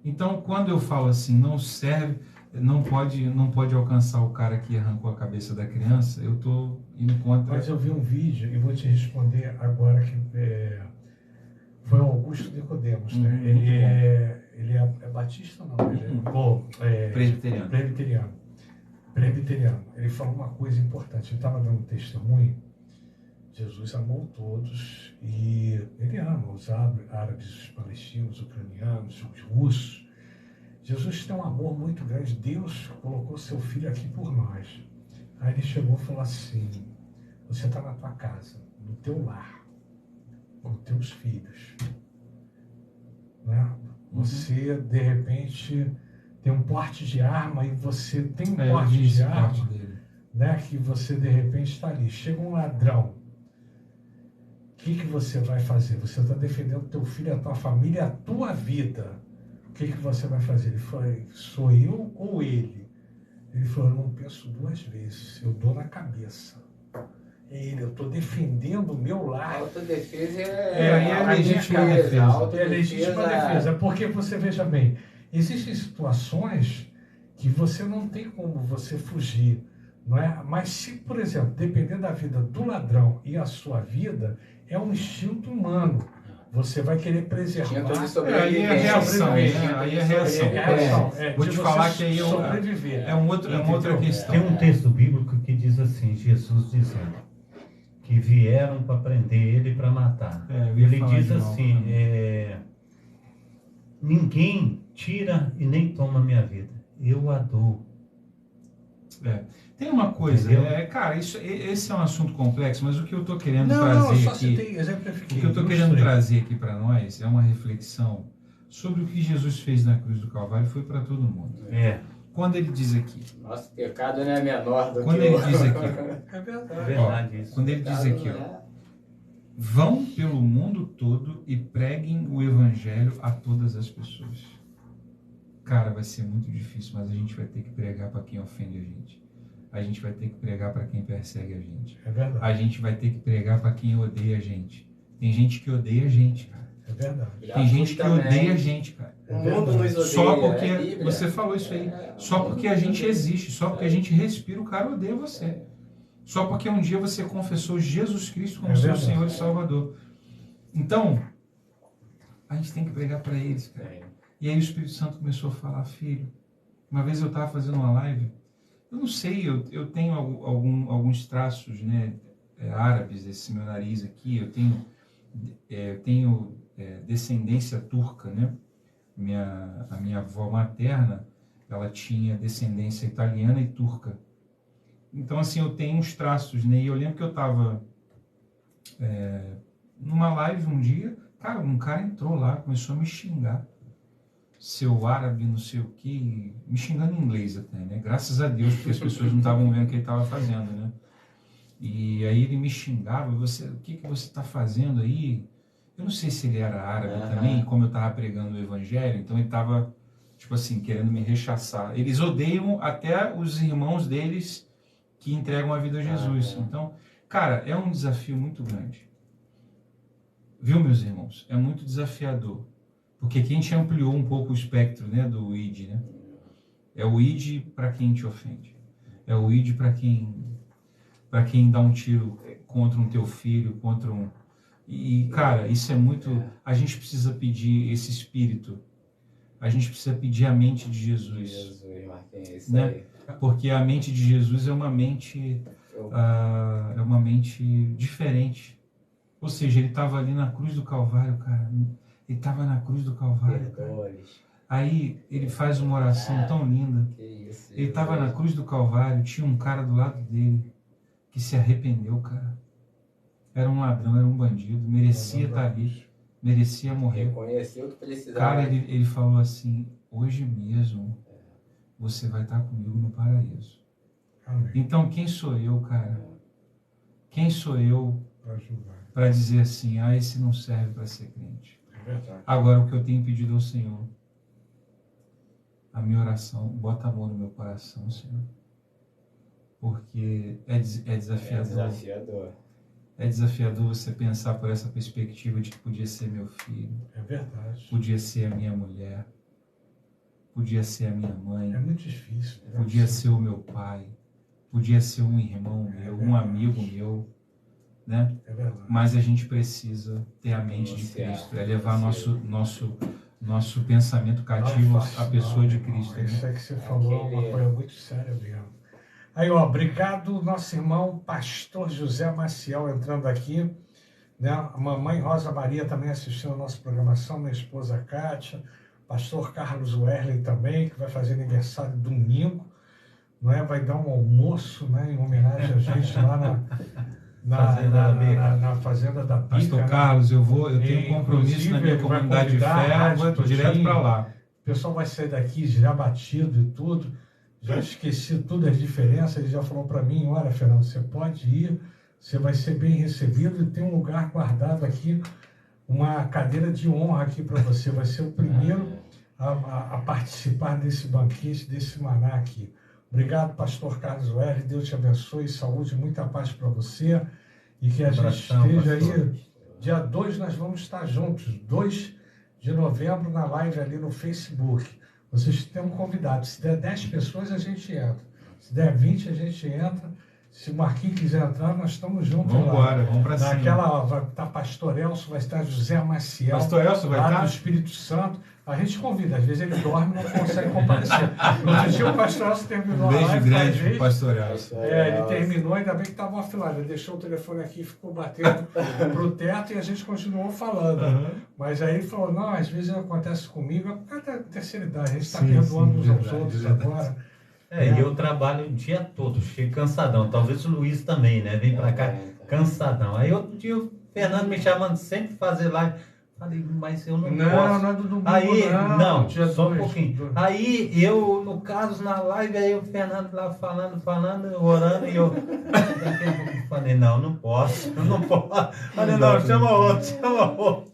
Então, quando eu falo assim, não serve, não pode alcançar o cara que arrancou a cabeça da criança, eu estou indo contra... Mas eu vi um vídeo e vou te responder agora que foi o Augusto Nicodemos, né? Ele é batista, não? Ele presbiteriano. Ele falou uma coisa importante. Ele estava dando um testemunho. Jesus amou todos e ele ama os árabes, os palestinos, os ucranianos, os russos. Jesus tem um amor muito grande. Deus colocou seu filho aqui por nós. Aí ele chegou e falou assim, você está na tua casa, no teu lar, com teus filhos, né? Você, de repente, tem um porte de arma e você tem um Eu porte vi esse de porte arma, dele. né? Que você, de repente, está ali. Chega um ladrão. O que você vai fazer? Você está defendendo teu filho, a tua família, a tua vida. O que você vai fazer? Ele falou, sou eu ou ele? Ele falou, eu não penso duas vezes, eu dou na cabeça. Eu estou defendendo o meu lar. Autodefesa Aí é legítima defesa. É legítima defesa, porque você veja bem, existem situações que você não tem como você fugir, não é? Mas se, por exemplo, depender da vida do ladrão e a sua vida, é um instinto humano. Você vai querer preservar. Aí é a reação, né? Aí é a reação. Vou te falar que aí é uma outra questão. Tem um texto bíblico que diz assim, Jesus dizendo que vieram para prender ele para matar. Ele diz assim, ninguém tira e nem toma minha vida, eu a dou. Tem uma coisa, cara, esse é um assunto complexo, mas o que eu estou querendo trazer aqui, o que eu estou querendo trazer aqui para nós é uma reflexão sobre o que Jesus fez na cruz do Calvário, foi para todo mundo. Quando ele diz aqui, nosso pecado não é menor do quando que ele diz aqui, É verdade isso. quando ele diz aqui, vão pelo mundo todo e preguem o evangelho a todas as pessoas. Cara, vai ser muito difícil, mas a gente vai ter que pregar para quem ofende a gente. A gente vai ter que pregar para quem persegue a gente. É verdade. A gente vai ter que pregar para quem odeia a gente. Tem gente que odeia a gente, cara. É verdade. Tem gente que odeia a gente, cara. O mundo nos odeia. Só porque você falou isso aí. Só porque a gente existe, só porque a gente respira, o cara odeia você. Só porque um dia você confessou Jesus Cristo como seu Senhor e Salvador. Então, a gente tem que pregar para eles, cara. E aí o Espírito Santo começou a falar, filho. Uma vez eu estava fazendo uma live, eu não sei, eu tenho alguns traços, né, árabes, esse meu nariz aqui, eu tenho descendência turca, né? A minha avó materna, ela tinha descendência italiana e turca. Então, assim, eu tenho uns traços, né? E eu lembro que eu estava numa live um dia, cara, um cara entrou lá, começou a me xingar. Seu árabe, não sei o que, me xingando em inglês até, né? Graças a Deus, porque as pessoas não estavam vendo o que ele estava fazendo, né? E aí ele me xingava, o que você está fazendo aí? Eu não sei se ele era árabe também, como eu estava pregando o evangelho, então ele estava, tipo assim, querendo me rechaçar. Eles odeiam até os irmãos deles que entregam a vida a Jesus. Então, cara, é um desafio muito grande. Viu, meus irmãos? É muito desafiador. Porque aqui a gente ampliou um pouco o espectro, né, do ID, né? É o ID para quem te ofende. É o ID para quem dá um tiro contra um teu filho, contra um... E, cara, isso é muito... A gente precisa pedir esse espírito. A gente precisa pedir a mente de Jesus. Jesus, Marquinhos, é isso né? aí. Porque a mente de Jesus é uma mente diferente. Ou seja, ele estava ali na cruz do Calvário, cara. Ele estava na cruz do Calvário, cara. Aí ele faz uma oração tão linda. Ele estava na cruz do Calvário, tinha um cara do lado dele que se arrependeu, cara. Era um ladrão, era um bandido, merecia estar ali, merecia morrer. Reconheceu que precisava. Cara, ele falou assim, hoje mesmo você vai estar comigo no paraíso. Amém. Então quem sou eu, cara? Quem sou eu para dizer assim, esse não serve para ser crente? Agora, o que eu tenho pedido ao Senhor, a minha oração, bota a mão no meu coração, Senhor, porque é desafiador. É desafiador você pensar por essa perspectiva de que podia ser meu filho. É verdade. Podia ser a minha mulher. Podia ser a minha mãe. É muito difícil. Podia ser o meu pai. Podia ser um irmão meu, um amigo meu. Né? É verdade. Mas a gente precisa ter a mente de Cristo, levar nosso pensamento cativo à pessoa de Cristo. Isso é que você falou, é uma coisa muito séria mesmo. Aí, obrigado, nosso irmão Pastor José Maciel entrando aqui, né? A mamãe Rosa Maria também assistindo a nossa programação, minha esposa Kátia, Pastor Carlos Werley também, que vai fazer aniversário domingo, não é? Vai dar um almoço, né, em homenagem a gente lá na Fazenda da Pica. Pastor Carlos, eu tenho um compromisso na minha comunidade de fé, vou direto para lá. O pessoal vai sair daqui já batido e tudo, já esqueci tudo as diferenças. Ele já falou para mim: olha, Fernando, você pode ir, você vai ser bem recebido e tem um lugar guardado aqui, uma cadeira de honra aqui para você. Vai ser o primeiro a participar desse banquete, desse maná aqui. Obrigado, pastor Carlos Weller. Deus te abençoe, saúde, muita paz para você. E que a gente esteja aí. Dia 2 nós vamos estar juntos, 2 de novembro, na live ali no Facebook. Vocês estão convidados. Se der 10 pessoas, a gente entra. Se der 20, a gente entra. Se o Marquinhos quiser entrar, nós estamos juntos. Vamos embora, vamos para cima. Naquela, vai estar Pastor Elcio, vai estar José Maciel. Pastor Elcio vai estar? Do Espírito Santo. A gente convida, às vezes ele dorme e não consegue comparecer. No outro dia o Pastor Elcio terminou a live. Beijo grande pro Pastor Elcio. Ele terminou, ainda bem que estava offline. Ele deixou o telefone aqui e ficou batendo pro teto e a gente continuou falando. Mas aí ele falou: não, às vezes acontece comigo, é por causa da terceira idade. A gente está perdoando uns aos outros agora. E eu trabalho o dia todo, chego cansadão. Talvez o Luiz também, né? Vem pra cá cansadão. Aí outro dia o Fernando me chamando sempre fazer live. Falei, mas eu não posso. Não é do domingo, aí, não, dia só um 2. pouquinho. Aí eu, no caso, na live, aí o Fernando lá falando, orando, e eu falei, não posso. Falei, não, chama outro.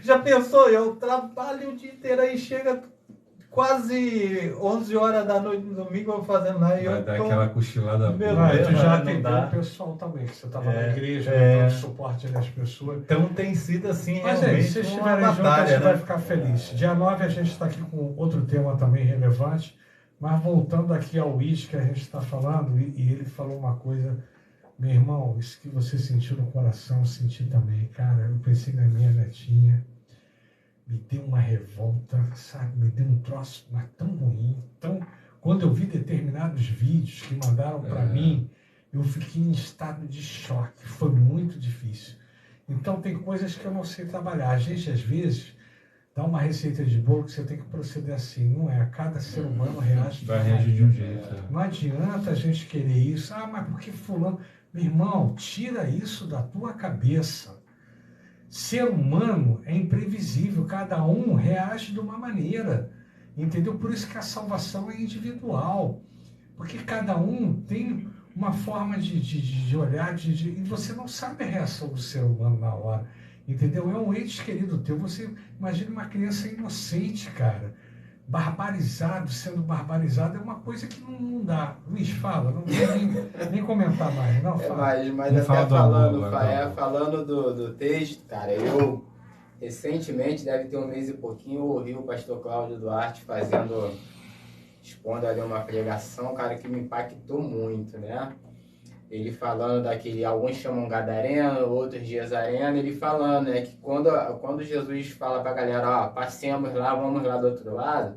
Já pensou, eu trabalho o dia inteiro, aí chega quase 11 horas da noite no domingo, eu vou fazendo lá. Vai dar aquela cochilada boa. Tu já atendeu o pessoal também, que você estava na igreja, dando suporte das pessoas. Então tem sido assim, mas realmente, se vocês estiverem juntos, a gente vai ficar feliz. Dia 9 a gente está aqui com outro tema também relevante, mas voltando aqui ao uísque que a gente está falando, e ele falou uma coisa: meu irmão, isso que você sentiu no coração, eu senti também, cara. Eu pensei na minha netinha, me deu uma revolta, sabe? Me deu um troço, mas tão ruim. Então, quando eu vi determinados vídeos que mandaram para mim, eu fiquei em estado de choque. Foi muito difícil. Então, tem coisas que eu não sei trabalhar. A gente, às vezes, dá uma receita de bolo que você tem que proceder assim. Não é? Cada ser humano reage de um jeito. Não adianta a gente querer isso. Ah, mas por que fulano? Meu irmão, tira isso da tua cabeça. Ser humano é imprevisível, cada um reage de uma maneira, entendeu? Por isso que a salvação é individual, porque cada um tem uma forma de olhar, e você não sabe a reação do ser humano na hora, entendeu? É um ente querido teu, você imagina uma criança inocente, cara, sendo barbarizado, é uma coisa que não dá. Luiz, fala, não vou nem comentar mais, não fala. Mas até falando do texto, cara, eu recentemente, deve ter um mês e pouquinho, ouvi o pastor Cláudio Duarte expondo ali uma pregação, cara, que me impactou muito, né? Ele falando daquele, alguns chamam gadareno, outros gezareno, ele falando, né, que quando Jesus fala pra galera, passemos lá, vamos lá do outro lado,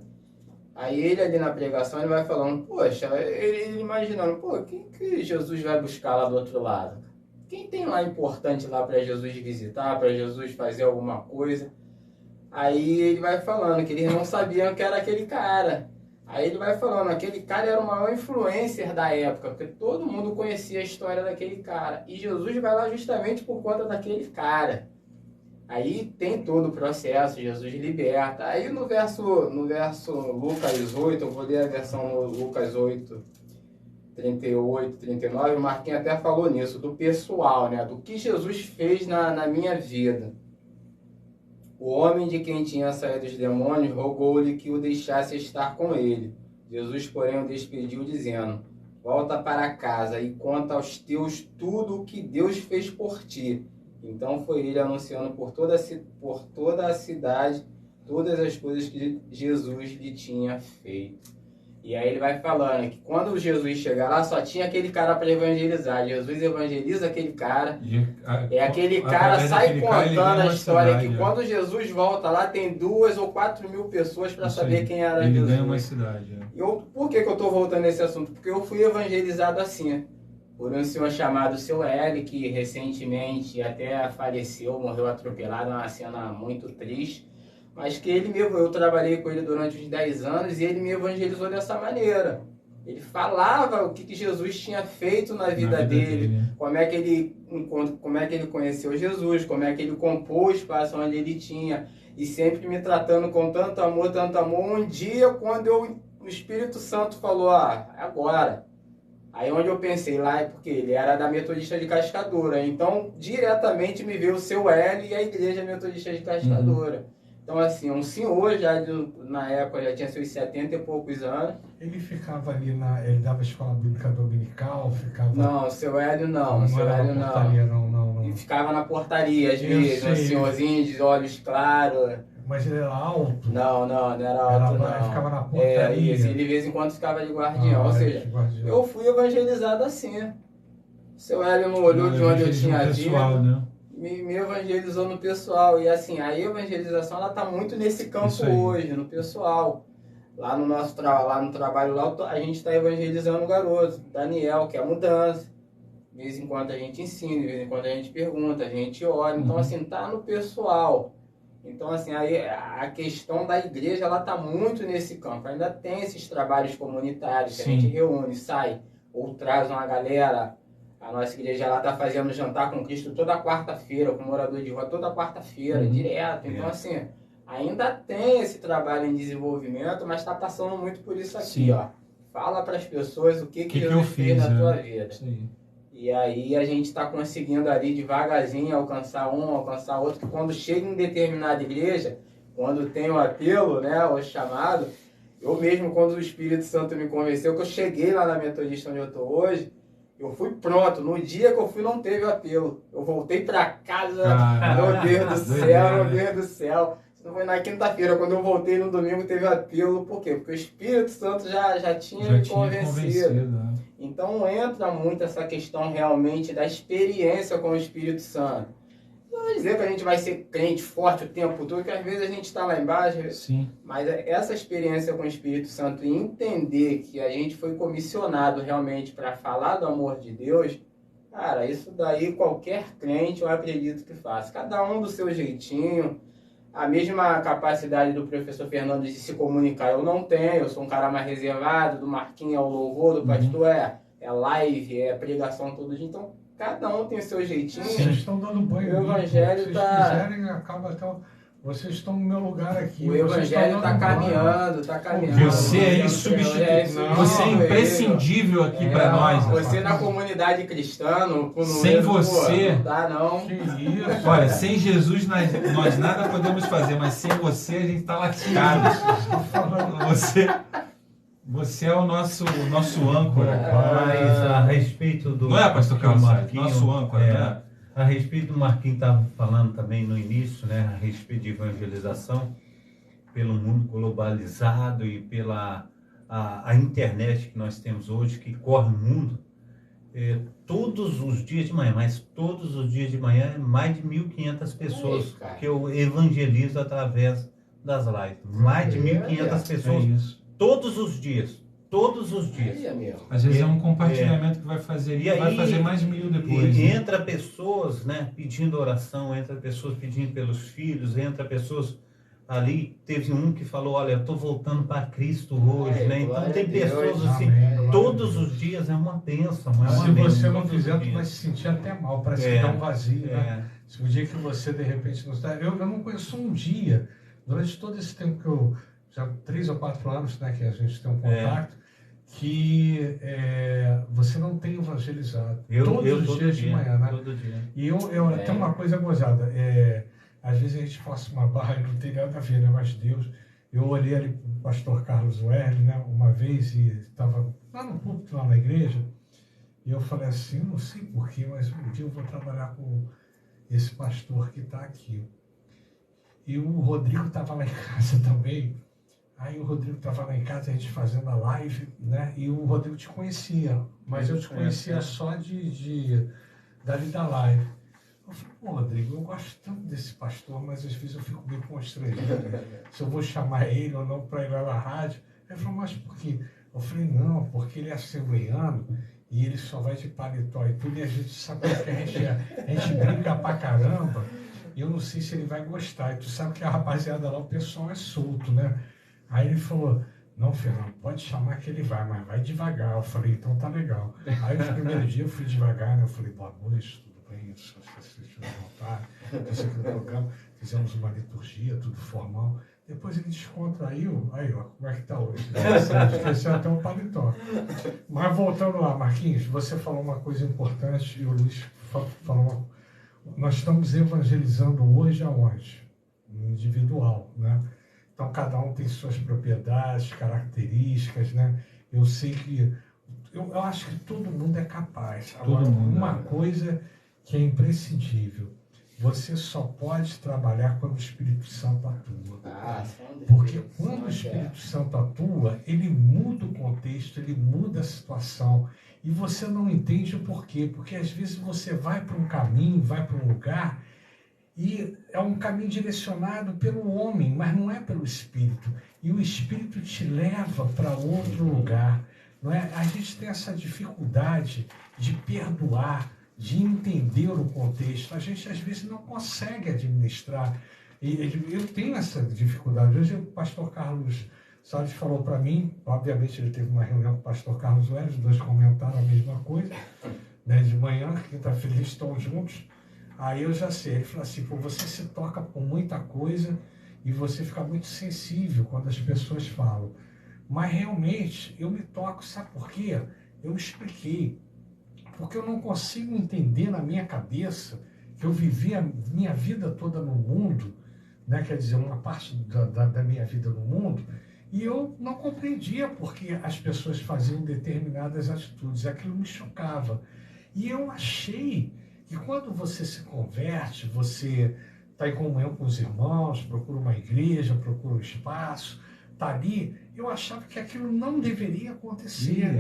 aí ele ali na pregação, ele vai falando, poxa, ele imaginando, quem que Jesus vai buscar lá do outro lado? Quem tem lá importante lá para Jesus visitar, para Jesus fazer alguma coisa? Aí ele vai falando que eles não sabiam que era aquele cara. Aí ele vai falando, aquele cara era o maior influencer da época, porque todo mundo conhecia a história daquele cara. E Jesus vai lá justamente por conta daquele cara. Aí tem todo o processo, Jesus liberta. Aí no verso Lucas 8, eu vou ler a versão Lucas 8, 38, 39, o Marquinhos até falou nisso, do pessoal, né? Do que Jesus fez na minha vida. O homem de quem tinha saído os demônios rogou-lhe que o deixasse estar com ele. Jesus, porém, o despediu, dizendo, volta para casa e conta aos teus tudo o que Deus fez por ti. Então foi ele anunciando por toda a cidade todas as coisas que Jesus lhe tinha feito. E aí ele vai falando que quando Jesus chegar lá, só tinha aquele cara para evangelizar. Jesus evangeliza aquele cara. Aquele cara sai contando a história que quando Jesus volta lá, tem 2 ou 4 mil pessoas para saber quem era Jesus. Ele ganha uma cidade. Por que eu estou voltando nesse assunto? Porque eu fui evangelizado assim. Por um senhor chamado Seu L, que recentemente até faleceu, morreu atropelado, uma cena muito triste. Mas que eu trabalhei com ele durante uns 10 anos e ele me evangelizou dessa maneira. Ele falava o que Jesus tinha feito na vida dele, como é que ele conheceu Jesus, como é que ele compôs o espaço onde ele tinha, e sempre me tratando com tanto amor, tanto amor. Um dia, quando o Espírito Santo falou, agora. Aí onde eu pensei lá, é porque ele era da Metodista de Cascadura, então diretamente me veio o seu Hélio e a Igreja Metodista de Cascadura. Então, assim, um senhor já, na época, já tinha seus 70 e poucos anos. Ele ficava ali ele dava escola bíblica dominical, ficava... Não, o seu Hélio não, o seu Hélio não. Ele ficava na portaria, às vezes, um senhorzinho de olhos claros. Mas ele era alto? Não era alto, não. Ele ficava na portaria. Isso, ele de vez em quando ficava de guardião, ou seja, eu fui evangelizado assim. O seu Hélio não olhou de onde eu tinha vindo. Né? Me evangelizou no pessoal. E assim, a evangelização ela está muito nesse campo hoje, no pessoal. Lá no nosso lá no trabalho, lá, a gente está evangelizando o garoto, Daniel, que é a mudança. De vez em quando a gente ensina, de vez em quando a gente pergunta, a gente olha. Então, assim, tá no pessoal. Então, assim, aí a questão da igreja, ela tá muito nesse campo. Ainda tem esses trabalhos comunitários que a gente reúne, sai, ou traz uma galera. A nossa igreja lá tá fazendo jantar com Cristo toda quarta-feira, com morador de rua toda quarta-feira, direto. Então, assim, ainda tem esse trabalho em desenvolvimento, mas tá passando muito por isso aqui, ó. Fala para as pessoas o que Jesus fez na tua vida. E aí a gente está conseguindo ali devagarzinho alcançar um, alcançar outro, que quando chega em determinada igreja, quando tem o apelo, né, o chamado, eu mesmo, quando o Espírito Santo me convenceu, que eu cheguei lá na Metodista onde eu estou hoje, eu fui pronto. No dia que eu fui não teve apelo. Eu voltei para casa, meu Deus do céu, meu Deus do céu. Isso não foi na quinta-feira, quando eu voltei no domingo teve apelo. Por quê? Porque o Espírito Santo já tinha me convencido. Então entra muito essa questão realmente da experiência com o Espírito Santo. Não vou dizer que a gente vai ser crente forte o tempo todo, que às vezes a gente está lá embaixo. Mas essa experiência com o Espírito Santo e entender que a gente foi comissionado realmente para falar do amor de Deus, cara, isso daí qualquer crente eu acredito que faz. Cada um do seu jeitinho. A mesma capacidade do professor Fernando de se comunicar eu não tenho, eu sou um cara mais reservado, do Marquinhos ao louvor, do pastor é live, é pregação todo dia, então cada um tem o seu jeitinho. Vocês estão dando banho. O evangelho está... Se quiserem, acaba até... Vocês estão no meu lugar aqui. O evangelho está caminhando, Você é insubstituível. Você é imprescindível aqui para nós. Você na comunidade cristã, sem você, não dá não. Que isso? Olha, sem Jesus nós nada podemos fazer, mas sem você a gente está lascado. Você é o nosso âncora. Mas a respeito do... Não é, pastor Carlos? Nosso âncora, né? A respeito do Marquinhos estava falando também no início, né, a respeito de evangelização, pelo mundo globalizado e pela a internet que nós temos hoje, que corre o mundo, todos os dias de manhã, mas todos os dias de manhã, mais de 1.500 pessoas que eu evangelizo através das lives. Mais de 1.500 pessoas, todos os dias. Todos os dias. Às vezes é um compartilhamento que vai fazer e vai fazer mais 1.000 depois. E entra pessoas, né, pedindo oração, entra pessoas pedindo pelos filhos, entra pessoas ali. Teve um que falou, olha, eu estou voltando para Cristo hoje, né? Então tem pessoas assim, todos os dias é uma bênção. Se você não fizer, tu vai se sentir até mal, parece que dá um vazio, né? Se o dia que você de repente não está. Eu não conheço um dia, durante todo esse tempo que eu. Já 3 ou 4 anos, né, que a gente tem um contato. Que você não tem evangelizado todos os dias de manhã, né? Todo dia. E eu tem uma coisa gozada, às vezes a gente força uma barra e não tem nada a ver, né? Mas Deus, eu olhei ali para o pastor Carlos Werle, né, uma vez, e estava lá no púlpito, lá na igreja, e eu falei assim, não sei porquê, mas um dia eu vou trabalhar com esse pastor que está aqui. E o Rodrigo estava lá em casa também. Aí o Rodrigo estava lá em casa, a gente fazendo a live, né? E o Rodrigo te conhecia, mas eu te conhecia só dali da live. Eu falei, pô, Rodrigo, eu gosto tanto desse pastor, mas às vezes eu fico meio constrangido se eu vou chamar ele ou não para ir lá na rádio. Ele falou, mas por quê? Eu falei, não, porque ele é assembleiano e ele só vai de paletó e tudo, e a gente sabe que a gente brinca pra caramba, e eu não sei se ele vai gostar. E tu sabe que a rapaziada lá, o pessoal é solto, né? Aí ele falou, Não, Fernando, pode chamar que ele vai, mas vai devagar. Eu falei, então tá legal. Aí no primeiro dia eu fui devagar, né? Eu falei, boa noite, tudo bem? Se vocês tiverem vontade, esse aqui no programa, fizemos uma liturgia, tudo formal. Depois ele descontraiu, aí ó, como é que tá hoje? Esqueceu até um paletó. Mas voltando lá, Marquinhos, você falou uma coisa importante e o Luiz falou nós estamos evangelizando hoje aonde? No individual, né? Então, cada um tem suas propriedades, características, né? Eu sei que... Eu acho que todo mundo é capaz. Agora, uma coisa que é imprescindível, você só pode trabalhar quando o Espírito Santo atua. Porque quando o Espírito Santo atua, ele muda o contexto, ele muda a situação. E você não entende o porquê. Porque às vezes você vai para um caminho, vai para um lugar... E é um caminho direcionado pelo homem, mas não é pelo Espírito. E o Espírito te leva para outro lugar. Não é? A gente tem essa dificuldade de perdoar, de entender o contexto. A gente, às vezes, não consegue administrar. E eu tenho essa dificuldade. Hoje o pastor Carlos Salles falou para mim, obviamente ele teve uma reunião com o pastor Carlos Welles, os dois comentaram a mesma coisa, né, de manhã, quinta-feira eles estão juntos. Aí eu já sei, ele falou assim, pô, você se toca por muita coisa e você fica muito sensível quando as pessoas falam. Mas realmente eu me toco, sabe por quê? Eu expliquei. Porque eu não consigo entender na minha cabeça que eu vivi a minha vida toda no mundo, né? Quer dizer, uma parte da minha vida no mundo, e eu não compreendia porque as pessoas faziam determinadas atitudes. Aquilo me chocava. E eu achei... E quando você se converte, você está em comunhão com os irmãos, procura uma igreja, procura um espaço, está ali, eu achava que aquilo não deveria acontecer.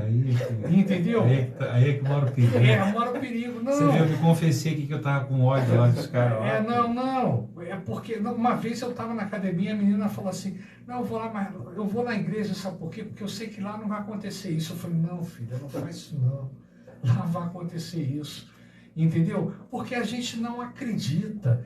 Entendeu? Aí é que mora o perigo. Mora o perigo. Não. Você viu, eu me confessei aqui que eu estava com ódio lá dos caras. Não. É porque uma vez eu estava na academia e a menina falou assim, não, eu vou lá, mas eu vou na igreja, sabe por quê? Porque eu sei que lá não vai acontecer isso. Eu falei, não, filha, não faz isso não. Lá vai acontecer isso. Entendeu? Porque a gente não acredita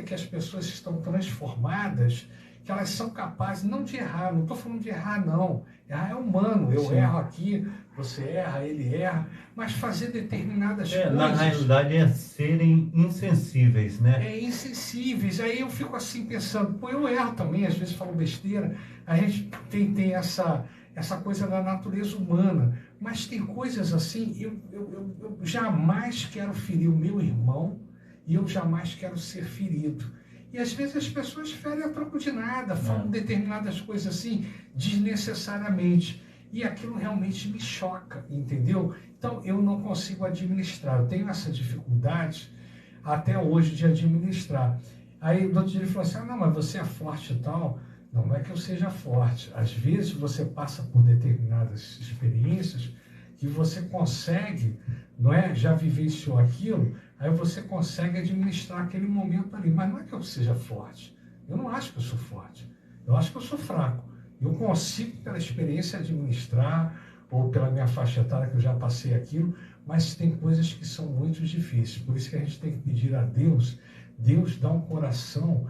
que as pessoas estão transformadas, que elas são capazes, não de errar, não estou falando de errar não, errar é humano, eu erro aqui, você erra, ele erra, mas fazer determinadas coisas... Na realidade é serem insensíveis, né? Insensíveis, aí eu fico assim pensando, pô, eu erro também, às vezes falo besteira, a gente tem essa coisa da natureza humana, mas tem coisas assim, eu jamais quero ferir o meu irmão e eu jamais quero ser ferido. E às vezes as pessoas ferem a troco de nada, falam determinadas coisas assim, desnecessariamente. E aquilo realmente me choca, entendeu? Então eu não consigo administrar, eu tenho essa dificuldade até hoje de administrar. Aí o outro dia ele falou assim, não, mas você é forte e tal. Não é que eu seja forte. Às vezes você passa por determinadas experiências que você consegue, não é? Já vivenciou aquilo, aí você consegue administrar aquele momento ali. Mas não é que eu seja forte. Eu não acho que eu sou forte. Eu acho que eu sou fraco. Eu consigo, pela experiência, administrar, ou pela minha faixa etária que eu já passei aquilo, mas tem coisas que são muito difíceis. Por isso que a gente tem que pedir a Deus. Deus dá um coração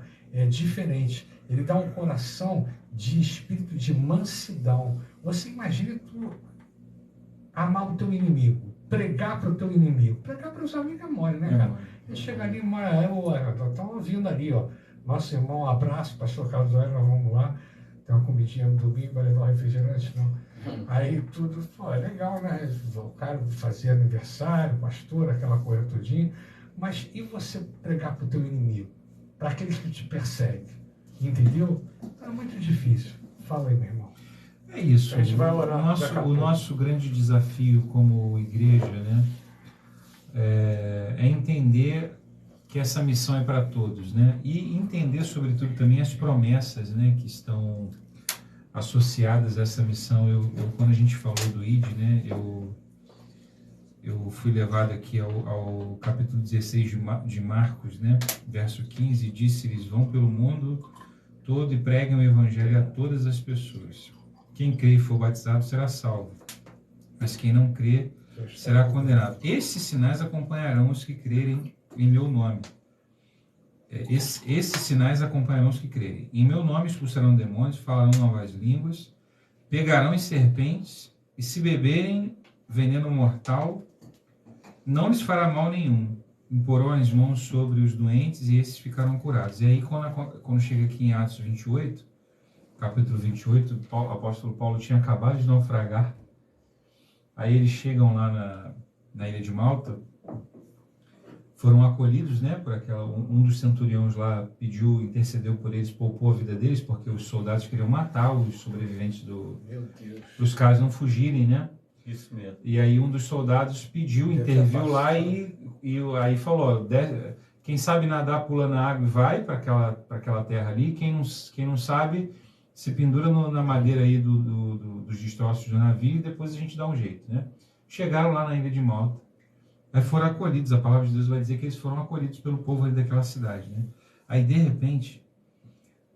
diferente. Ele dá um coração de espírito de mansidão. Você imagina tu amar o teu inimigo, pregar para o teu inimigo. Pregar para os amigos é mole, né, cara? Ele chega ali, estão ouvindo ali, ó. Nosso irmão, um abraço, pastor Carlos Welles, nós vamos lá. Tem uma comidinha no domingo, vai levar um refrigerante, não. Aí tudo, pô, é legal, né? O cara fazia aniversário, pastor, aquela coisa todinha. Mas e você pregar para o teu inimigo? Para aqueles que te perseguem? Entendeu? Então é muito difícil. Fala aí, meu irmão. É isso. A gente vai orar. O nosso grande desafio como igreja, né, é entender que essa missão é para todos, né? E entender, sobretudo, também as promessas, né, que estão associadas a essa missão. Quando a gente falou do ID, né, eu fui levado aqui ao capítulo 16 de Marcos, né, verso 15, disse-lhes, vão pelo mundo todo e preguem o evangelho a todas as pessoas. Quem crê e for batizado será salvo, mas quem não crê será condenado. Esses sinais acompanharão os que crerem em meu nome. esses sinais acompanharão os que crerem. Em meu nome expulsarão demônios, falarão novas línguas, pegarão em serpentes, e se beberem veneno mortal, não lhes fará mal nenhum. Imporão as mãos sobre os doentes e esses ficarão curados. E aí, quando chega aqui em Atos 28, capítulo 28, o apóstolo Paulo tinha acabado de naufragar. Aí eles chegam lá na ilha de Malta, foram acolhidos, né, por um dos centuriões lá intercedeu por eles, poupou a vida deles, porque os soldados queriam matar os sobreviventes dos caras não fugirem, né? Isso mesmo. E aí um dos soldados interviu lá e aí falou, quem sabe nadar pula na água e vai para aquela terra ali, quem não sabe se pendura na madeira aí dos destroços do navio e depois a gente dá um jeito, né? Chegaram lá na ilha de Malta, aí foram acolhidos, a palavra de Deus vai dizer que eles foram acolhidos pelo povo ali daquela cidade, né? Aí de repente,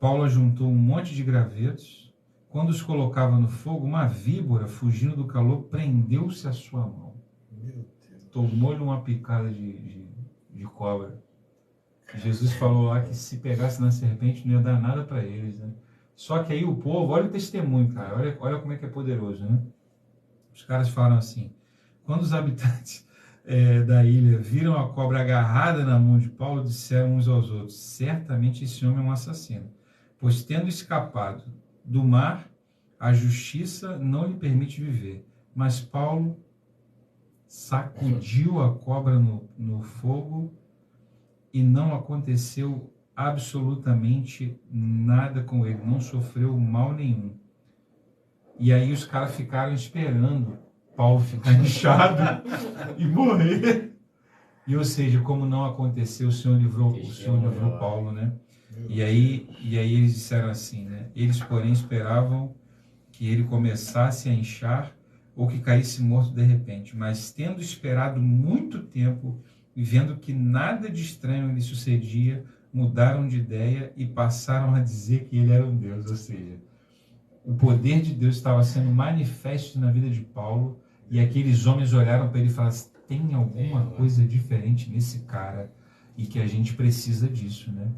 Paulo ajuntou um monte de gravetos. Quando os colocava no fogo, uma víbora, fugindo do calor, prendeu-se à sua mão. Tomou-lhe uma picada de cobra. Jesus falou lá que se pegasse na serpente não ia dar nada para eles, né? Só que aí o povo, olha o testemunho, cara, olha como é que é poderoso, né? Os caras falaram assim, quando os habitantes da ilha viram a cobra agarrada na mão de Paulo, disseram uns aos outros, certamente esse homem é um assassino, pois tendo escapado do mar, a justiça não lhe permite viver. Mas Paulo sacudiu a cobra no fogo e não aconteceu absolutamente nada com ele, não sofreu mal nenhum. E aí os caras ficaram esperando Paulo ficar inchado e morrer. E ou seja, como não aconteceu, o Senhor livrou Paulo, né? E aí eles disseram assim, né? Eles, porém, esperavam que ele começasse a inchar ou que caísse morto de repente. Mas tendo esperado muito tempo e vendo que nada de estranho lhe sucedia, mudaram de ideia e passaram a dizer que ele era um Deus. Ou seja, o poder de Deus estava sendo manifesto na vida de Paulo e aqueles homens olharam para ele e falaram, tem alguma coisa diferente nesse cara e que a gente precisa disso, né?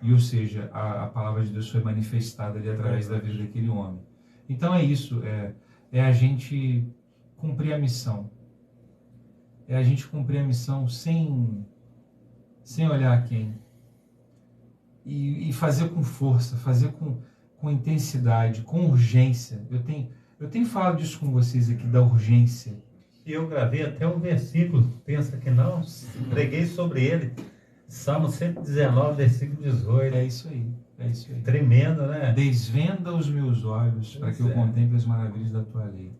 E, ou seja, a palavra de Deus foi manifestada ali através da vida daquele homem. Então é isso, é a gente cumprir a missão. É a gente cumprir a missão sem olhar a quem. E fazer com força, fazer com intensidade, com urgência. Eu tenho falado disso com vocês aqui, da urgência. E eu gravei até um versículo, pensa que não, preguei sobre ele. Salmo 119, versículo 18. É isso aí. Tremendo, né? Desvenda os meus olhos para que eu contemple as maravilhas da tua lei.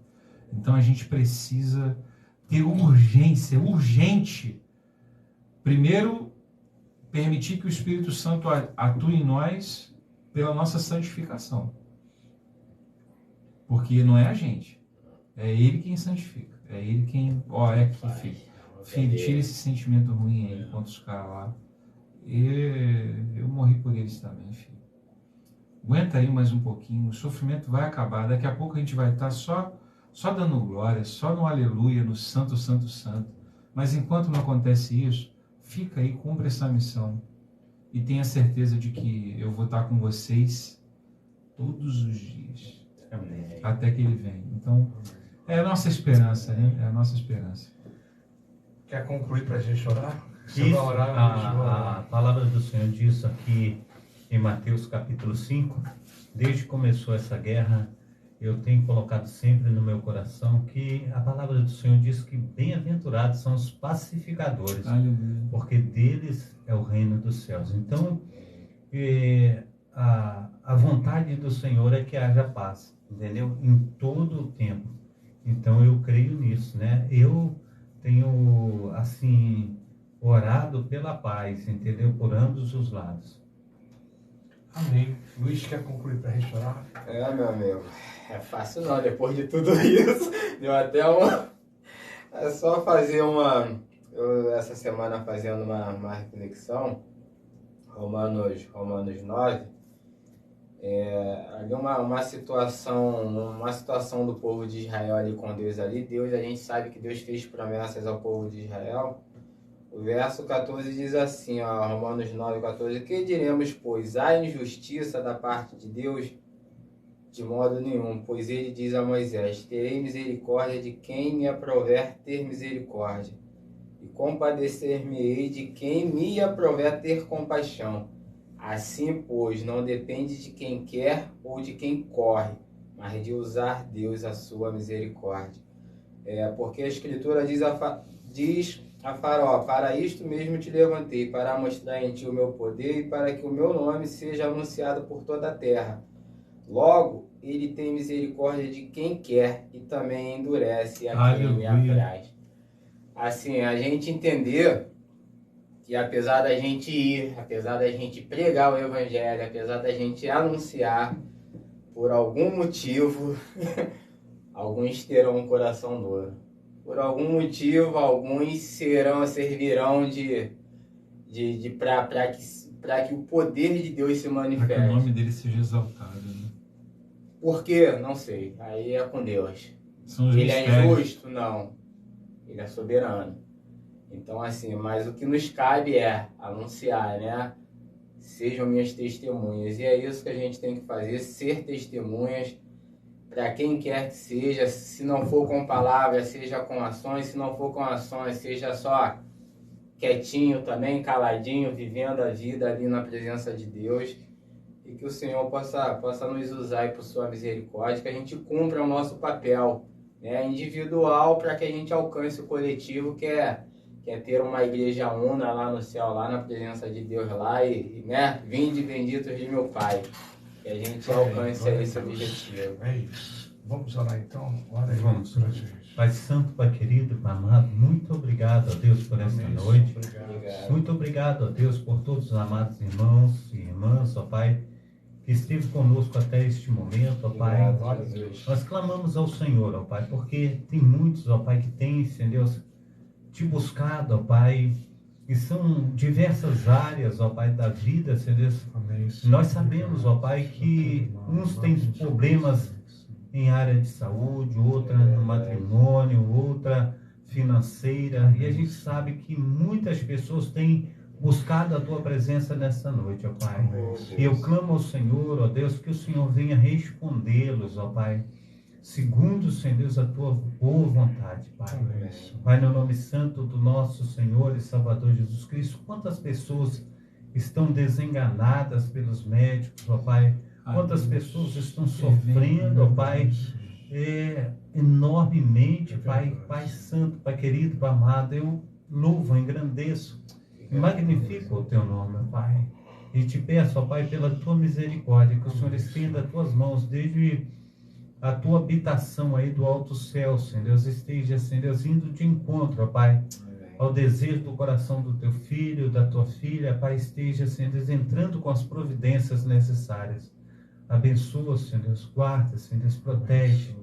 Então a gente precisa ter urgência, urgente. Primeiro, permitir que o Espírito Santo atue em nós pela nossa santificação. Porque não é a gente. É Ele quem santifica. É Ele quem... é aqui, filho. Filho, tira esse sentimento ruim aí contra os caras lá. Eu morri por eles também, filho. Aguenta aí mais um pouquinho. O sofrimento vai acabar. Daqui a pouco a gente vai estar só dando glória, só no aleluia, no santo, santo, santo. Mas enquanto não acontece isso, fica aí, cumpre essa missão. E tenha certeza de que eu vou estar com vocês todos os dias. Amém. Até que Ele venha. Então, é a nossa esperança, né? É a nossa esperança. Quer concluir para a gente orar? Isso, a palavra do Senhor diz aqui em Mateus capítulo 5, desde que começou essa guerra, eu tenho colocado sempre no meu coração que a palavra do Senhor diz que bem-aventurados são os pacificadores, porque deles é o reino dos céus. Então, a vontade do Senhor é que haja paz, entendeu? Em todo o tempo. Então, eu creio nisso, né? Eu tenho, assim, orado pela paz, entendeu? Por ambos os lados. Amém. Luiz, quer concluir para a gente orar? Meu amigo, é fácil não, depois de tudo isso, deu até uma... É só fazer eu essa semana fazendo uma reflexão, Romanos 9, ali uma situação do povo de Israel ali com Deus ali. Deus, a gente sabe que Deus fez promessas ao povo de Israel, O verso 14 diz assim, ó, Romanos 9, 14. Que diremos, pois? Há injustiça da parte de Deus? De modo nenhum, pois ele diz a Moisés: terei misericórdia de quem me aprover ter misericórdia, e compadecer-me-ei de quem me aprover ter compaixão. Assim, pois, não depende de quem quer ou de quem corre, mas de usar Deus a sua misericórdia. Porque a Escritura diz a Faraó: para isto mesmo te levantei, para mostrar em ti o meu poder e para que o meu nome seja anunciado por toda a terra. Logo, ele tem misericórdia de quem quer e também endurece a quem lhe apraz. Assim, a gente entender que apesar da gente ir, apesar da gente pregar o evangelho, apesar da gente anunciar, por algum motivo, alguns terão um coração duro. Por algum motivo, alguns servirão para que o poder de Deus se manifeste. Para que o nome dele seja exaltado, né? Por quê? Não sei. Aí é com Deus. São os Ele mistérios. é injusto? Não. Ele é soberano. Então, assim, mas o que nos cabe é anunciar, né? Sejam minhas testemunhas. E é isso que a gente tem que fazer, ser testemunhas para quem quer que seja. Se não for com palavras, seja com ações. Se não for com ações, seja só quietinho também, caladinho, vivendo a vida ali na presença de Deus. E que o Senhor possa nos usar aí por sua misericórdia, que a gente cumpra o nosso papel, né, individual, para que a gente alcance o coletivo, que é ter uma igreja una lá no céu, lá na presença de Deus lá, né, vinde benditos de meu Pai. Que a gente alcance esse objetivo. É isso. Vamos orar então? Ora aí, Vamos. pra gente. Pai Santo, Pai querido, Pai amado, muito obrigado a Deus por essa Amém. noite. Obrigado. Muito obrigado a Deus por todos os amados irmãos e irmãs, ó Pai, que esteve conosco até este momento, ó Pai. Glória a Deus. Nós clamamos ao Senhor, ó Pai, porque tem muitos, ó Pai, que têm, Senhor, te buscado, ó Pai, e são diversas áreas, ó Pai, da vida, Senhor. Amém. Nós sabemos, ó Pai, que uns têm problemas em área de saúde, outra no matrimônio, outra financeira, e a gente sabe que muitas pessoas têm buscado a Tua presença nessa noite, ó Pai. E eu clamo ao Senhor, ó Deus, que o Senhor venha respondê-los, ó Pai, segundo, Senhor Deus, a Tua boa vontade, Pai. Pai, no nome santo do nosso Senhor e Salvador Jesus Cristo, quantas pessoas estão desenganadas pelos médicos, ó Pai, quantas pessoas estão sofrendo, ó Pai, enormemente, Pai, Pai Santo, Pai querido, Pai amado, eu louvo, engrandeço, magnifico o Teu nome, ó Pai, e te peço, ó Pai, pela Tua misericórdia, que o Senhor estenda as Tuas mãos desde a Tua habitação aí do alto céu, Senhor Deus, esteja, Senhor Deus, indo de encontro, ó Pai, ao desejo do coração do Teu filho, da Tua filha, Pai, esteja, Senhor Deus, entrando com as providências necessárias. Abençoa, Senhor Deus, guarda, Senhor Deus, protege,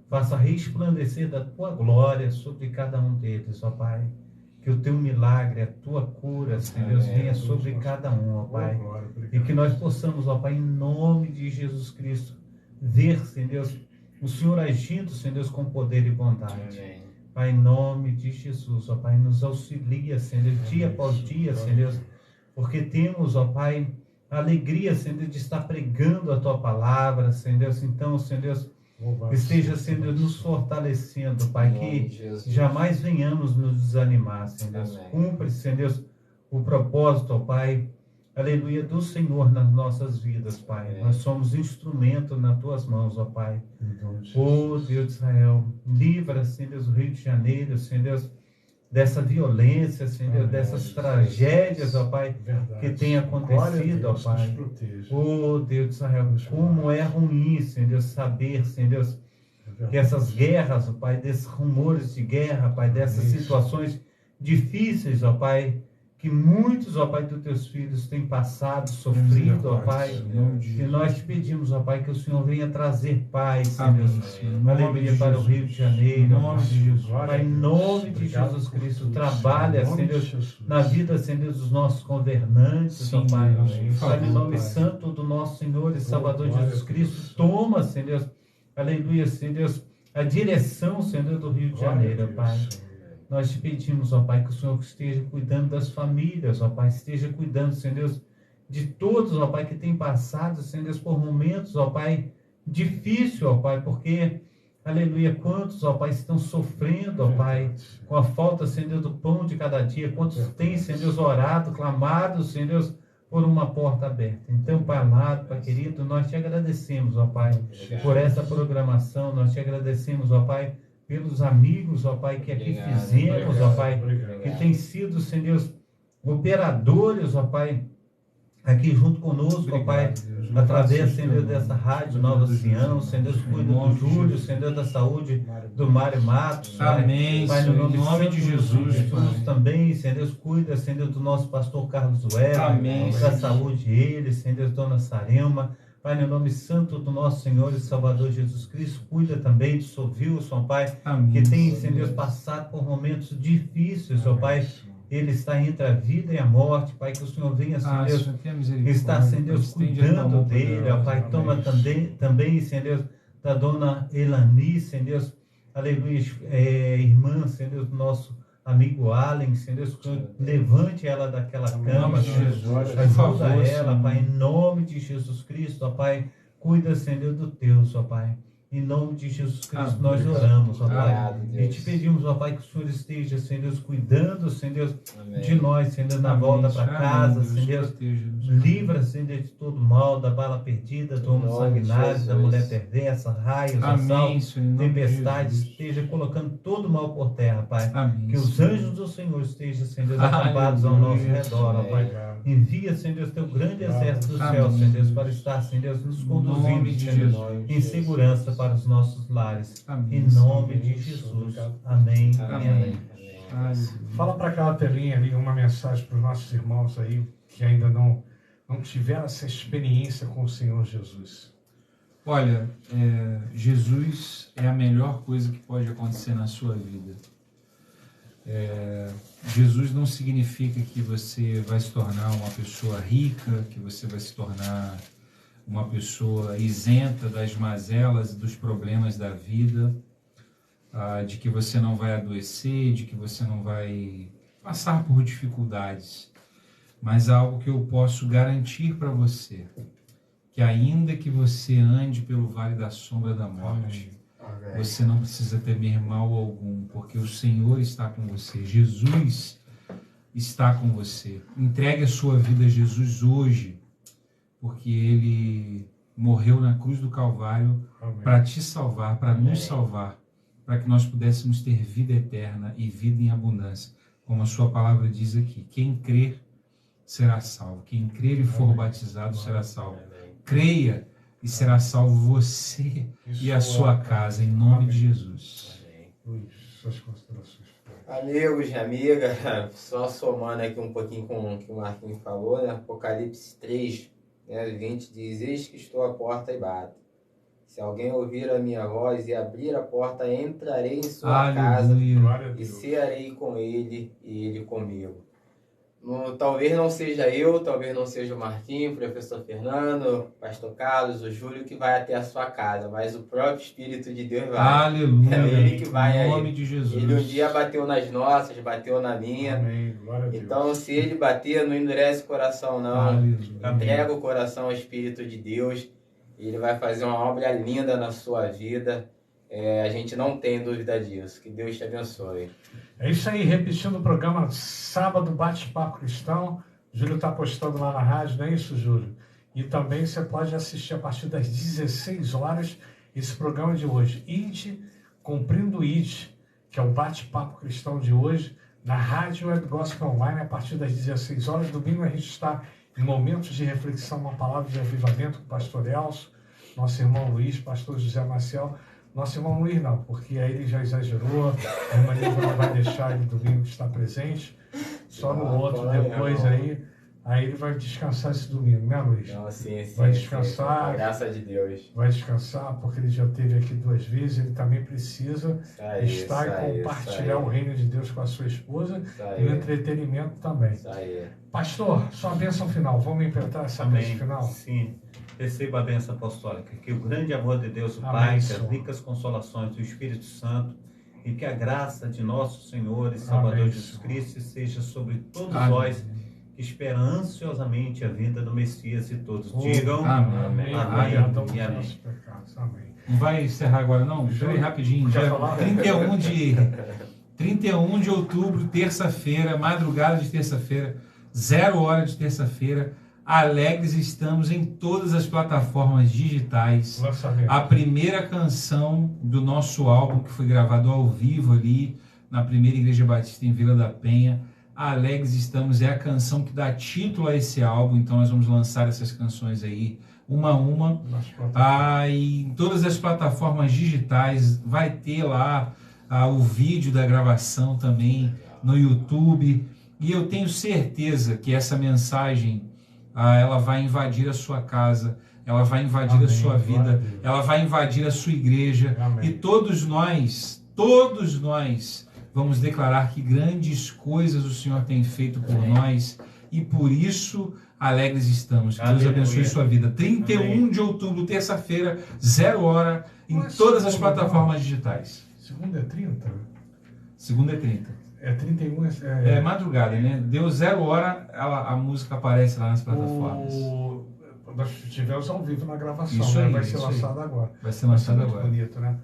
faça resplandecer da Tua glória sobre cada um deles, ó Pai, que o Teu milagre, a Tua cura, Senhor Deus, venha sobre cada um, ó Pai, e que nós possamos, ó Pai, em nome de Jesus Cristo, ver, Senhor Deus, o Senhor agindo, Senhor Deus, com poder e bondade. Amém. Pai, em nome de Jesus, ó Pai, nos auxilia, Senhor Deus, dia após dia, Senhor Deus, porque temos, ó Pai, a alegria, Senhor Deus, de estar pregando a Tua palavra, Senhor Deus. Então, Senhor Deus, esteja, Senhor Deus, nos fortalecendo, Pai, que jamais venhamos nos desanimar, Senhor Deus. Amém. Cumpre, Senhor Deus, o propósito, ó Pai, aleluia, do Senhor nas nossas vidas, Pai. Amém. Nós somos instrumento nas Tuas mãos, ó Pai. Oh, Deus de Israel, livra, Senhor Deus, o Rio de Janeiro, Senhor Deus, dessa violência, Senhor Deus, dessas tragédias, ó Pai, que tem acontecido, ó Pai. Oh, Deus de Israel, como é ruim, Senhor Deus, saber, Senhor Deus, que essas guerras, ó Pai, desses rumores de guerra, Pai, dessas situações difíceis, ó Pai, que muitos, ó Pai, dos Teus filhos têm passado, sofrido, ó Pai, e nós te pedimos, ó Pai, que o Senhor venha trazer paz, Senhor Deus, aleluia, para o Rio de Janeiro, Pai, em nome de Jesus Cristo, trabalha, Senhor Deus, na vida, Senhor Deus, dos nossos governantes, ó Pai, Pai, em nome santo do nosso Senhor e Salvador Jesus Cristo, toma, Senhor Deus, aleluia, Senhor Deus, a direção, Senhor Deus, do Rio de Janeiro, Pai. nós te pedimos, ó Pai, que o Senhor esteja cuidando das famílias, ó Pai, esteja cuidando, Senhor Deus, de todos, ó Pai, que tem passado, Senhor Deus, por momentos, ó Pai, difícil, ó Pai, porque, aleluia, quantos, ó Pai, estão sofrendo, ó Pai, com a falta, Senhor Deus, do pão de cada dia, quantos têm, Senhor Deus, orado, clamado, Senhor Deus, por uma porta aberta. Então, Pai amado, Pai querido, nós te agradecemos, ó Pai, por essa programação, nós te agradecemos, ó Pai, pelos amigos, ó Pai, que aqui fizemos, ó Pai, que tem sido, Senhor Deus, operadores, ó Pai, aqui junto conosco, ó Pai, através, Senhor Deus, dessa rádio Nova Sião, Senhor Deus, cuida do Júlio, Senhor Deus, da saúde do Mário Matos, Amém, Pai, no nome de Jesus, também, Senhor Deus, cuida, Senhor Deus, do nosso pastor Carlos Weber, Amém, da saúde dele, Senhor Deus, Dona Sarema, Pai, no nome santo do nosso Senhor e Salvador Jesus Cristo, cuida também do Sr. Wilson, Pai, Amém, que tem, Senhor Deus, passado por momentos difíceis, ó Pai. Ele está entre a vida e a morte, Pai, que o Senhor venha, Senhor Deus, está, Senhor Deus, cuidando dele, ó Pai, toma também, Senhor Deus, da Dona Elani, Senhor Deus, aleluia, irmã, Senhor Deus, do nosso amigo Allen, Senhor Deus, levante ela daquela cama, ajuda ela, Pai, em nome de Jesus Cristo, ó Pai, cuida, Senhor Deus, do Teus, ó Pai. Em nome de Jesus Cristo, nós oramos, ó Pai. E te pedimos, ó Pai, que o Senhor esteja, Senhor Deus, cuidando, Senhor Deus, de nós, Senhor Deus, na volta para casa, Senhor Deus. Livra, Senhor Deus, de todo mal, da bala perdida, do homem sanguinário, da mulher perversa, raios, assaltos, tempestades. Esteja colocando todo mal por terra, Pai. Que os anjos do Senhor estejam, Senhor Deus, acampados ao nosso redor, ó Pai. Envia, Senhor Deus, teu grande exército do céu, Senhor Deus, para estar, Senhor Deus, nos conduzindo, Senhor Deus, em segurança para os nossos lares. Em nome de Jesus. Amém. Amém. Fala para aquela telinha ali uma mensagem para os nossos irmãos aí que ainda não tiveram essa experiência com o Senhor Jesus. Olha, Jesus é a melhor coisa que pode acontecer na sua vida. Jesus não significa que você vai se tornar uma pessoa rica, que você vai se tornar uma pessoa isenta das mazelas e dos problemas da vida, de que você não vai adoecer, de que você não vai passar por dificuldades. Mas algo que eu posso garantir para você, que ainda que você ande pelo vale da sombra da morte, você não precisa temer mal algum, porque o Senhor está com você. Jesus está com você. Entregue a sua vida a Jesus hoje, porque Ele morreu na cruz do Calvário para te salvar, para nos salvar, para que nós pudéssemos ter vida eterna e vida em abundância. Como a sua palavra diz aqui, quem crer será salvo. Quem crer e for batizado será salvo. Creia e será salvo você e a sua casa, em nome de Jesus. Suas considerações. Amigos e amigas, só somando aqui um pouquinho com o que o Marquinhos falou, né? Apocalipse 3, 20 diz: eis que estou à porta e bato. Se alguém ouvir a minha voz e abrir a porta, entrarei em sua casa e cearei com ele e ele comigo. Talvez não seja eu, talvez não seja o Marquinhos, o professor Fernando, o pastor Carlos, o Júlio que vai até a sua casa, mas o próprio Espírito de Deus vai. Aleluia. É ele que vai em nome aí. De Jesus. Ele um dia bateu nas nossas, bateu na minha. Amém. Glória a Deus. Então, se ele bater, não endurece o coração, não. Aleluia. Entrega o coração ao Espírito de Deus. Ele vai fazer uma obra linda na sua vida. A gente não tem dúvida disso. Que Deus te abençoe. É isso aí, repetindo o programa Sábado Bate-Papo Cristão. O Júlio está postando lá na rádio, não é isso, Júlio? E também você pode assistir a partir das 16 horas esse programa de hoje. ID, Cumprindo o ID, que é o Bate-Papo Cristão de hoje, na Rádio Web Gospel Online, a partir das 16 horas. Domingo a gente está em momentos de reflexão, uma palavra de avivamento com o pastor Elcio, nosso irmão Luiz, pastor José Maciel. Nosso irmão Luiz não, porque aí ele já exagerou, a irmã Nilva não vai deixar ele domingo estar presente, só no outro depois aí ele vai descansar esse domingo, né, Luiz? Não, sim, vai descansar, graças de Deus. Vai descansar, porque ele já esteve aqui 2 vezes, ele também precisa estar e compartilhar o reino de Deus com a sua esposa e o entretenimento também. Pastor, sua bênção final, vamos implementar essa bênção final? Sim. Receba a bênção apostólica, que o grande amor de Deus, o Pai, que as ricas consolações do Espírito Santo e que a graça de nosso Senhor e Salvador Amém, Jesus Senhor. Cristo seja sobre todos Amém. nós que esperam ansiosamente a vinda do Messias, e todos digam Amém. amém Perdão dos e amém. nossos pecados. Amém. Não vai encerrar agora, não? Peraí, rapidinho. Quer Dia falar? 31 de outubro, terça-feira, madrugada de terça-feira, 0 hora de terça-feira. Alegres estamos em todas as plataformas digitais. Lançamento. A primeira canção do nosso álbum, que foi gravado ao vivo ali na primeira Igreja Batista em Vila da Penha. Alegres estamos é a canção que dá título a esse álbum, então nós vamos lançar essas canções aí, uma a uma. E em todas as plataformas digitais vai ter lá o vídeo da gravação também no YouTube. E eu tenho certeza que essa mensagem ela vai invadir a sua casa, ela vai invadir Amém, a sua glória a vida, Deus. ela vai invadir a sua igreja. Amém. E todos nós vamos declarar que grandes coisas o Senhor tem feito por nós, e por isso alegres estamos. Que Deus Aleluia. abençoe sua vida. 31 Amém. de outubro, terça-feira, 0 hora, em Não é todas as segunda, plataformas digitais. Segunda é 30? Segunda é 30. É 31? É madrugada, né? Deu 0 hora, a música aparece lá nas plataformas. Nós tivemos ao vivo na gravação, Isso né? aí, Vai ser isso lançado agora. Vai ser lançado Muito agora. bonito, né?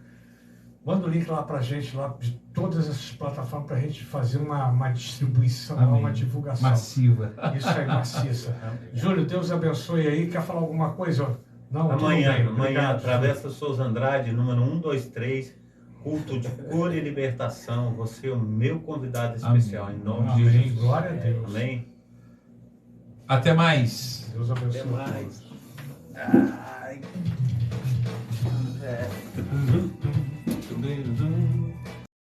Manda o link lá pra gente, lá de todas essas plataformas, pra gente fazer uma distribuição, Amém. uma divulgação. Massiva. Isso aí, maciça. Júlio, Deus abençoe aí. Quer falar alguma coisa? Não, tudo bem. Amanhã, Obrigado, Travessa Souza Andrade, número 123, culto de cura e libertação. Você é o meu convidado especial, Amém. em nome Amém. de Jesus. Glória a Deus. Amém. Até mais. Deus abençoe. Até mais. Ai. É.